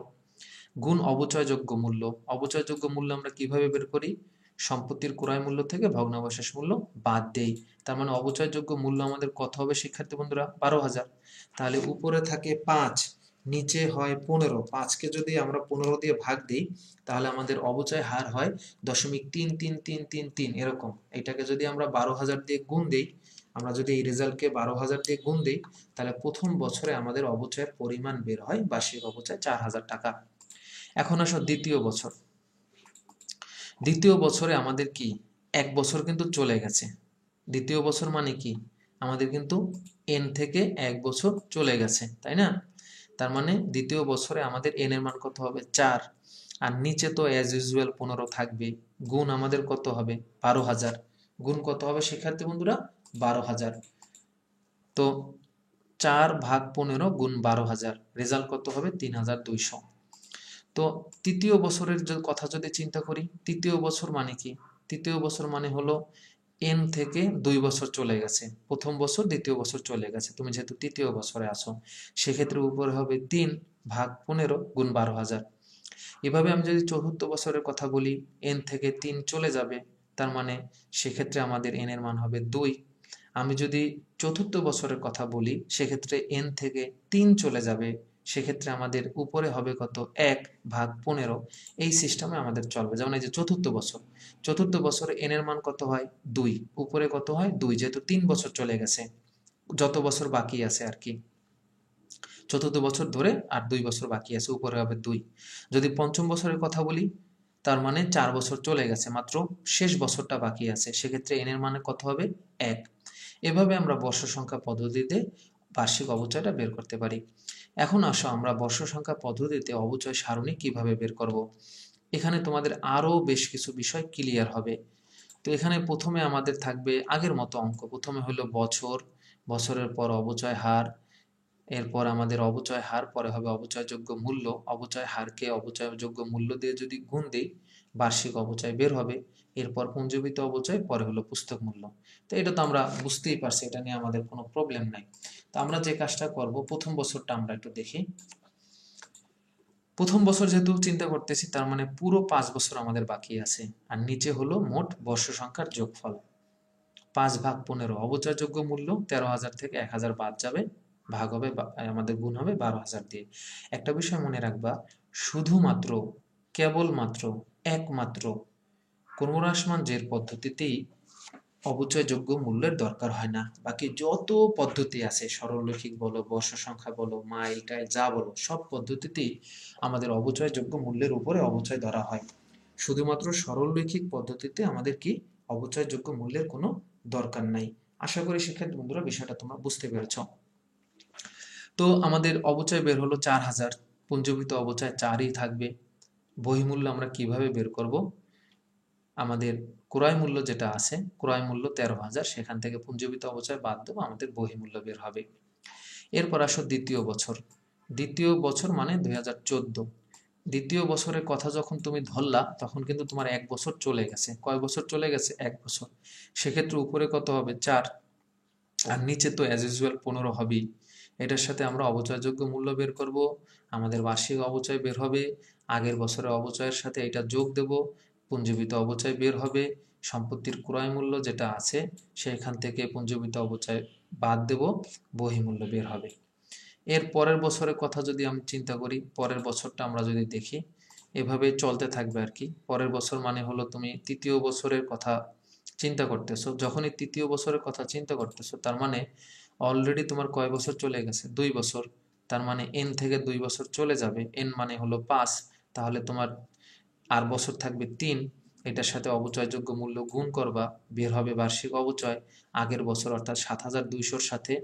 গুণ অবচয়যোগ্য মূল্য। অবচয়যোগ্য মূল্য আমরা কিভাবে বের করি? সম্পত্তির ক্রয় মূল্য থেকে ভগ্নাবশেষ মূল্য বাদ দেই। তার মানে অবচয়যোগ্য মূল্য আমাদের কত হবে শিক্ষার্থী বন্ধুরা? 12,000। তাহলে উপরে থাকে 5, নিচে হয় 15। 5কে যদি আমরা 15 দিয়ে ভাগ দিই তাহলে আমাদের অবচয় হার হয় 0.33333, এরকম। এটাকে যদি আমরা 12,000 দিয়ে গুণ দিই, আমরা যদি এই রেজাল্টকে 12,000 দিয়ে গুণ দিই তাহলে প্রথম বছরে আমাদের অবচয়ের পরিমাণ বের হয় বার্ষিক অবচয় 4,000 টাকা। এখন আসো দ্বিতীয় বছর। দ্বিতীয় বছরে আমাদের কি 1 বছর কিন্তু চলে গেছে। দ্বিতীয় বছর মানে কি? আমাদের কিন্তু এন থেকে 1 বছর চলে গেছে, তাই না? তার মানে দ্বিতীয় বছরে আমাদের এন এর মান কত হবে? 4। আর নিচে তো অ্যাজ ইউজুয়াল 15 থাকবে, গুণ আমাদের কত হবে? 12,000। গুণ কত হবে শিক্ষার্থী বন্ধুরা? 12,000। তো 4 ভাগ 15 গুণ 12,000, রেজাল্ট কত হবে? 3,200। তো তৃতীয় বছরের কথা যদি চিন্তা করি, তৃতীয় বছর মানে কি? তৃতীয় বছর মানে হলো এন থেকে 2 বছর চলে গেছে, প্রথম বছর দ্বিতীয় বছর চলে গেছে, তুমি যেহেতু তৃতীয় বছরে আসো সেক্ষেত্রে উপরে হবে 3 ভাগ 15 গুণ 12,000। এভাবে আমি যদি চতুর্থ বছরের কথা বলি, n থেকে 3 চলে যাবে, তার মানে সেক্ষেত্রে আমাদের n এর মান হবে 2। আমি যদি চতুর্থ বছরের কথা বলি, সেক্ষেত্রে n থেকে 3 চলে যাবে, সেক্ষেত্রে আমাদের উপরে হবে কত, 1 ভাগ 15। এই সিস্টেমে আমাদের চলবে। যেমন এই যে চতুর্থ বছরে n এর মান কত হয়, 2, উপরে কত হয় 2, যেহেতু 3 বছর চলে গেছে, যত বছর বাকি আছে আর কি, চতুর্থ বছর ধরে আর 2 বছর বাকি আছে, উপরে হবে 2। যদি পঞ্চম বছরের কথা বলি, তার মানে 4 বছর চলে গেছে, মাত্র শেষ বছরটা বাকি আছে, সেক্ষেত্রে n এর মানে কত হবে, 1। এভাবে আমরা বর্ষ সংখ্যা পদ্ধতিতে বার্ষিক অবচয়টা বের করতে পারি। এখন আসো আমরা বর্ষ সংখ্যা পদ্ধতিতে অবচয় সারণী কিভাবে বের করব। এখানে তোমাদের আরও বেশ কিছু বিষয় ক্লিয়ার হবে। তো এখানে প্রথমে আমাদের থাকবে আগের মতো অঙ্ক। প্রথমে হলো বছর, বছরের পর অবচয় হার, এরপর আমাদের অবচয় হার, পরে হবে অবচয়যোগ্য মূল্য, অবচয় হারকে অবচয়যোগ্য মূল্য দিয়ে যদি গুণ দিই, বার্ষিক অবচয় বের হবে। এরপর পুঞ্জীবিত অবচয়, পরে হলো পুস্তক মূল্য। তো এটা তো আমরা বুঝতেই পারছি, এটা নিয়ে আমাদের কোনো প্রবলেম নাই। তো আমরা যে কাজটা করব, প্রথম বছরটা আমরা একটু দেখি। প্রথম বছর যেহেতু চিন্তা করতেছি, তার মানে পুরো 5 বছর আমাদের বাকি আছে। আর নিচে হলো মোট বর্ষ সংখ্যার যোগফল, 5 ভাগ 15, অবচয়যোগ্য মূল্য 13,000 থেকে 1,000 বাদ যাবে, ভাগ হবে আমাদের গুণ হবে 12,000 দিয়ে। একটা বিষয় মনে রাখবা, শুধুমাত্র, কেবলমাত্র, একমাত্র ক্রমহ্রাসমান জের পদ্ধতিতেই অবচয়যোগ্য মূল্যের দরকার হয় না। বাকি যত পদ্ধতি আছে, সরলরৈখিক বলো, বর্ষ সংখ্যা বলো, মাইল টাইল যা বলো, সব পদ্ধতিতেই আমাদের অবচয়যোগ্য মূল্যের উপরে অবচয় ধরা হয়। শুধুমাত্র সরলরৈখিক পদ্ধতিতে আমাদের কি অবচয়যোগ্য মূল্যের কোনো দরকার নাই। আশা করি শিক্ষার্থী বন্ধুরা বিষয়টা তোমরা বুঝতে পেরেছ। তো আমাদের অবচয় বের হলো 4,000, পুঞ্জীভূত অবচয় 4ই থাকবে। বহিমূল্য আমরা কিভাবে বের করব, আমাদের ক্রয় মূল্য যেটা আছে, ক্রয় মূল্য 13,000, সেখান থেকে পুঞ্জীভূত অবচয় বাদ দেবো, আমাদের বহিমূল্য বের হবে। এরপর আসো দ্বিতীয় বছর। দ্বিতীয় বছর মানে 2014। দ্বিতীয় বছরের কথা যখন তুমি ধরলা, তখন কিন্তু তোমার 1 বছর চলে গেছে। কয় বছর চলে গেছে, 1 বছর। সেক্ষেত্রে উপরে কত হবে, 4, আর নিচে তো অ্যাজ ইউজুয়াল 15 হবেই। এটার সাথে আমরা অবচয়যোগ্য মূল্য বের করব, আমাদের বার্ষিক অবচয় বের হবে, আগের বছরের অবচয়ের সাথে এটা যোগ দেব, পুঞ্জীভূত অবচয় বের হবে, সম্পত্তির ক্রয় মূল্য যেটা আছে সেখান থেকে পুঞ্জীভূত অবচয় বাদ দেব, বহিমূল্য বের হবে। এর পরের বছরের কথা যদি আমি চিন্তা করি, পরের বছরটা আমরা যদি দেখি, এভাবে চলতে থাকবে আর কি। পরের বছর মানে হলো তুমি তৃতীয় বছরের কথা চিন্তা করতেছো। যখনই তৃতীয় বছরের কথা চিন্তা করতেছো, তার মানে অলরেডি তোমার কয় বছর চলে গেছে, 2 বছর। তার মানে n থেকে 2 বছর চলে যাবে, n মানে হলো 5, তাহলে তোমার আর বছর থাকবে 3। এটার সাথে অবচয়যোগ্য মূল্য গুণ করবা, বের হবে বার্ষিক অবচয়। আগের বছর অর্থাৎ 7,200-র সাথে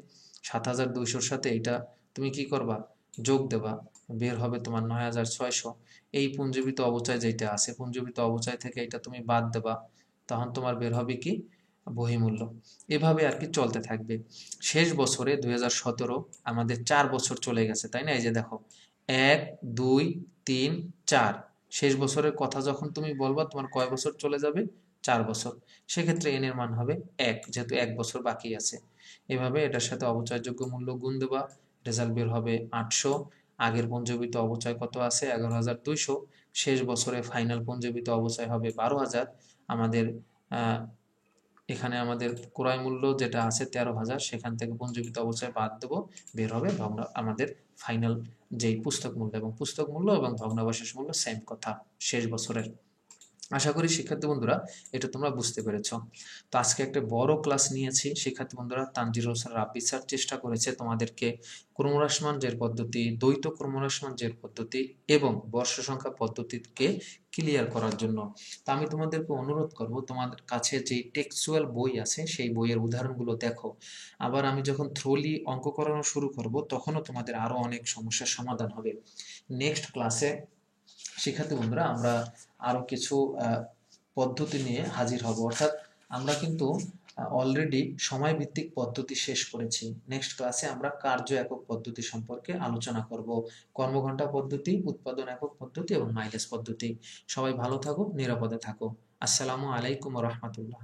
7,200-র সাথে এটা তুমি কি করবা, যোগ দেবা, বের হবে তোমার 9,600। এই পুঞ্জীভূত অবচয় যেটা আছে, পুঞ্জীভূত অবচয় থেকে এটা তুমি বাদ দেবা, তখন তোমার বের হবে কি, বহিমূল্য। এভাবে আর কি চলতে থাকবে। শেষ বছরে 2017 আমাদের 4 বছর চলে গেছে, তাই না? এই যে দেখো, 1, 2, 3, 4। শেষ বছরের কথা যখন তুমি বলবা, তোমার কয় বছর চলে যাবে, 4 বছর। সেক্ষেত্রে n এর মান হবে 1, যেহেতু 1 বছর বাকি আছে। এভাবে এটার সাথে অবচয়যোগ্য মূল্য গুণ দেবা, রেজাল্ট বের হবে 800। আগের পঞ্জীভূত অবচয় কত আছে, 11,200। শেষ বছরে ফাইনাল পঞ্জীভূত অবচয় হবে 12,000। আমাদের এখানে আমাদের ক্রয় মূল্য যেটা আছে 13,000, সেখান থেকে পঞ্জীভূত অবচয় বাদ দেবো, বের হবে আমাদের ফাইনাল যেই পুস্তক মূল্য, এবং পুস্তক মূল্য এবং ভগ্নাবশেষ মূল্য সেম কথা শেষ বছরের। আশা করি শিক্ষার্থী বন্ধুরা এটা তোমরা বুঝতে পেরেছ। তো আজকে একটা বড় ক্লাস নিয়েছি শিক্ষার্থী বন্ধুরা। তানজির হোসেন রাব্বি স্যার চেষ্টা করেছে তোমাদেরকে ক্রমহ্রাসমান জের পদ্ধতি, দ্বৈত ক্রমহ্রাসমান জের পদ্ধতি এবং বর্ষ সংখ্যা পদ্ধতিকে ক্লিয়ার করার জন্য। তা আমি তোমাদেরকে অনুরোধ করব, তোমাদের কাছে যে টেক্সচুয়াল বই আছে সেই বইয়ের উদাহরণগুলো দেখো। আবার আমি যখন থ্রোলি অঙ্ক করানো শুরু করব, তখনও তোমাদের আরো অনেক সমস্যার সমাধান হবে। নেক্সট ক্লাসে শিক্ষার্থী বন্ধুরা আমরা আরো কিছু পদ্ধতি নিয়ে হাজির হব। অর্থাৎ আমরা কিন্তু অলরেডি সময় ভিত্তিক পদ্ধতি শেষ করেছি। নেক্সট ক্লাসে আমরা কার্য একক পদ্ধতি সম্পর্কে আলোচনা করব, কর্মঘণ্টা পদ্ধতি, উৎপাদন একক পদ্ধতি এবং মাইলেজ পদ্ধতি। সবাই ভালো থাকো, নিরাপদে থাকো। আসসালামু আলাইকুম ওয়া রাহমাতুল্লাহ।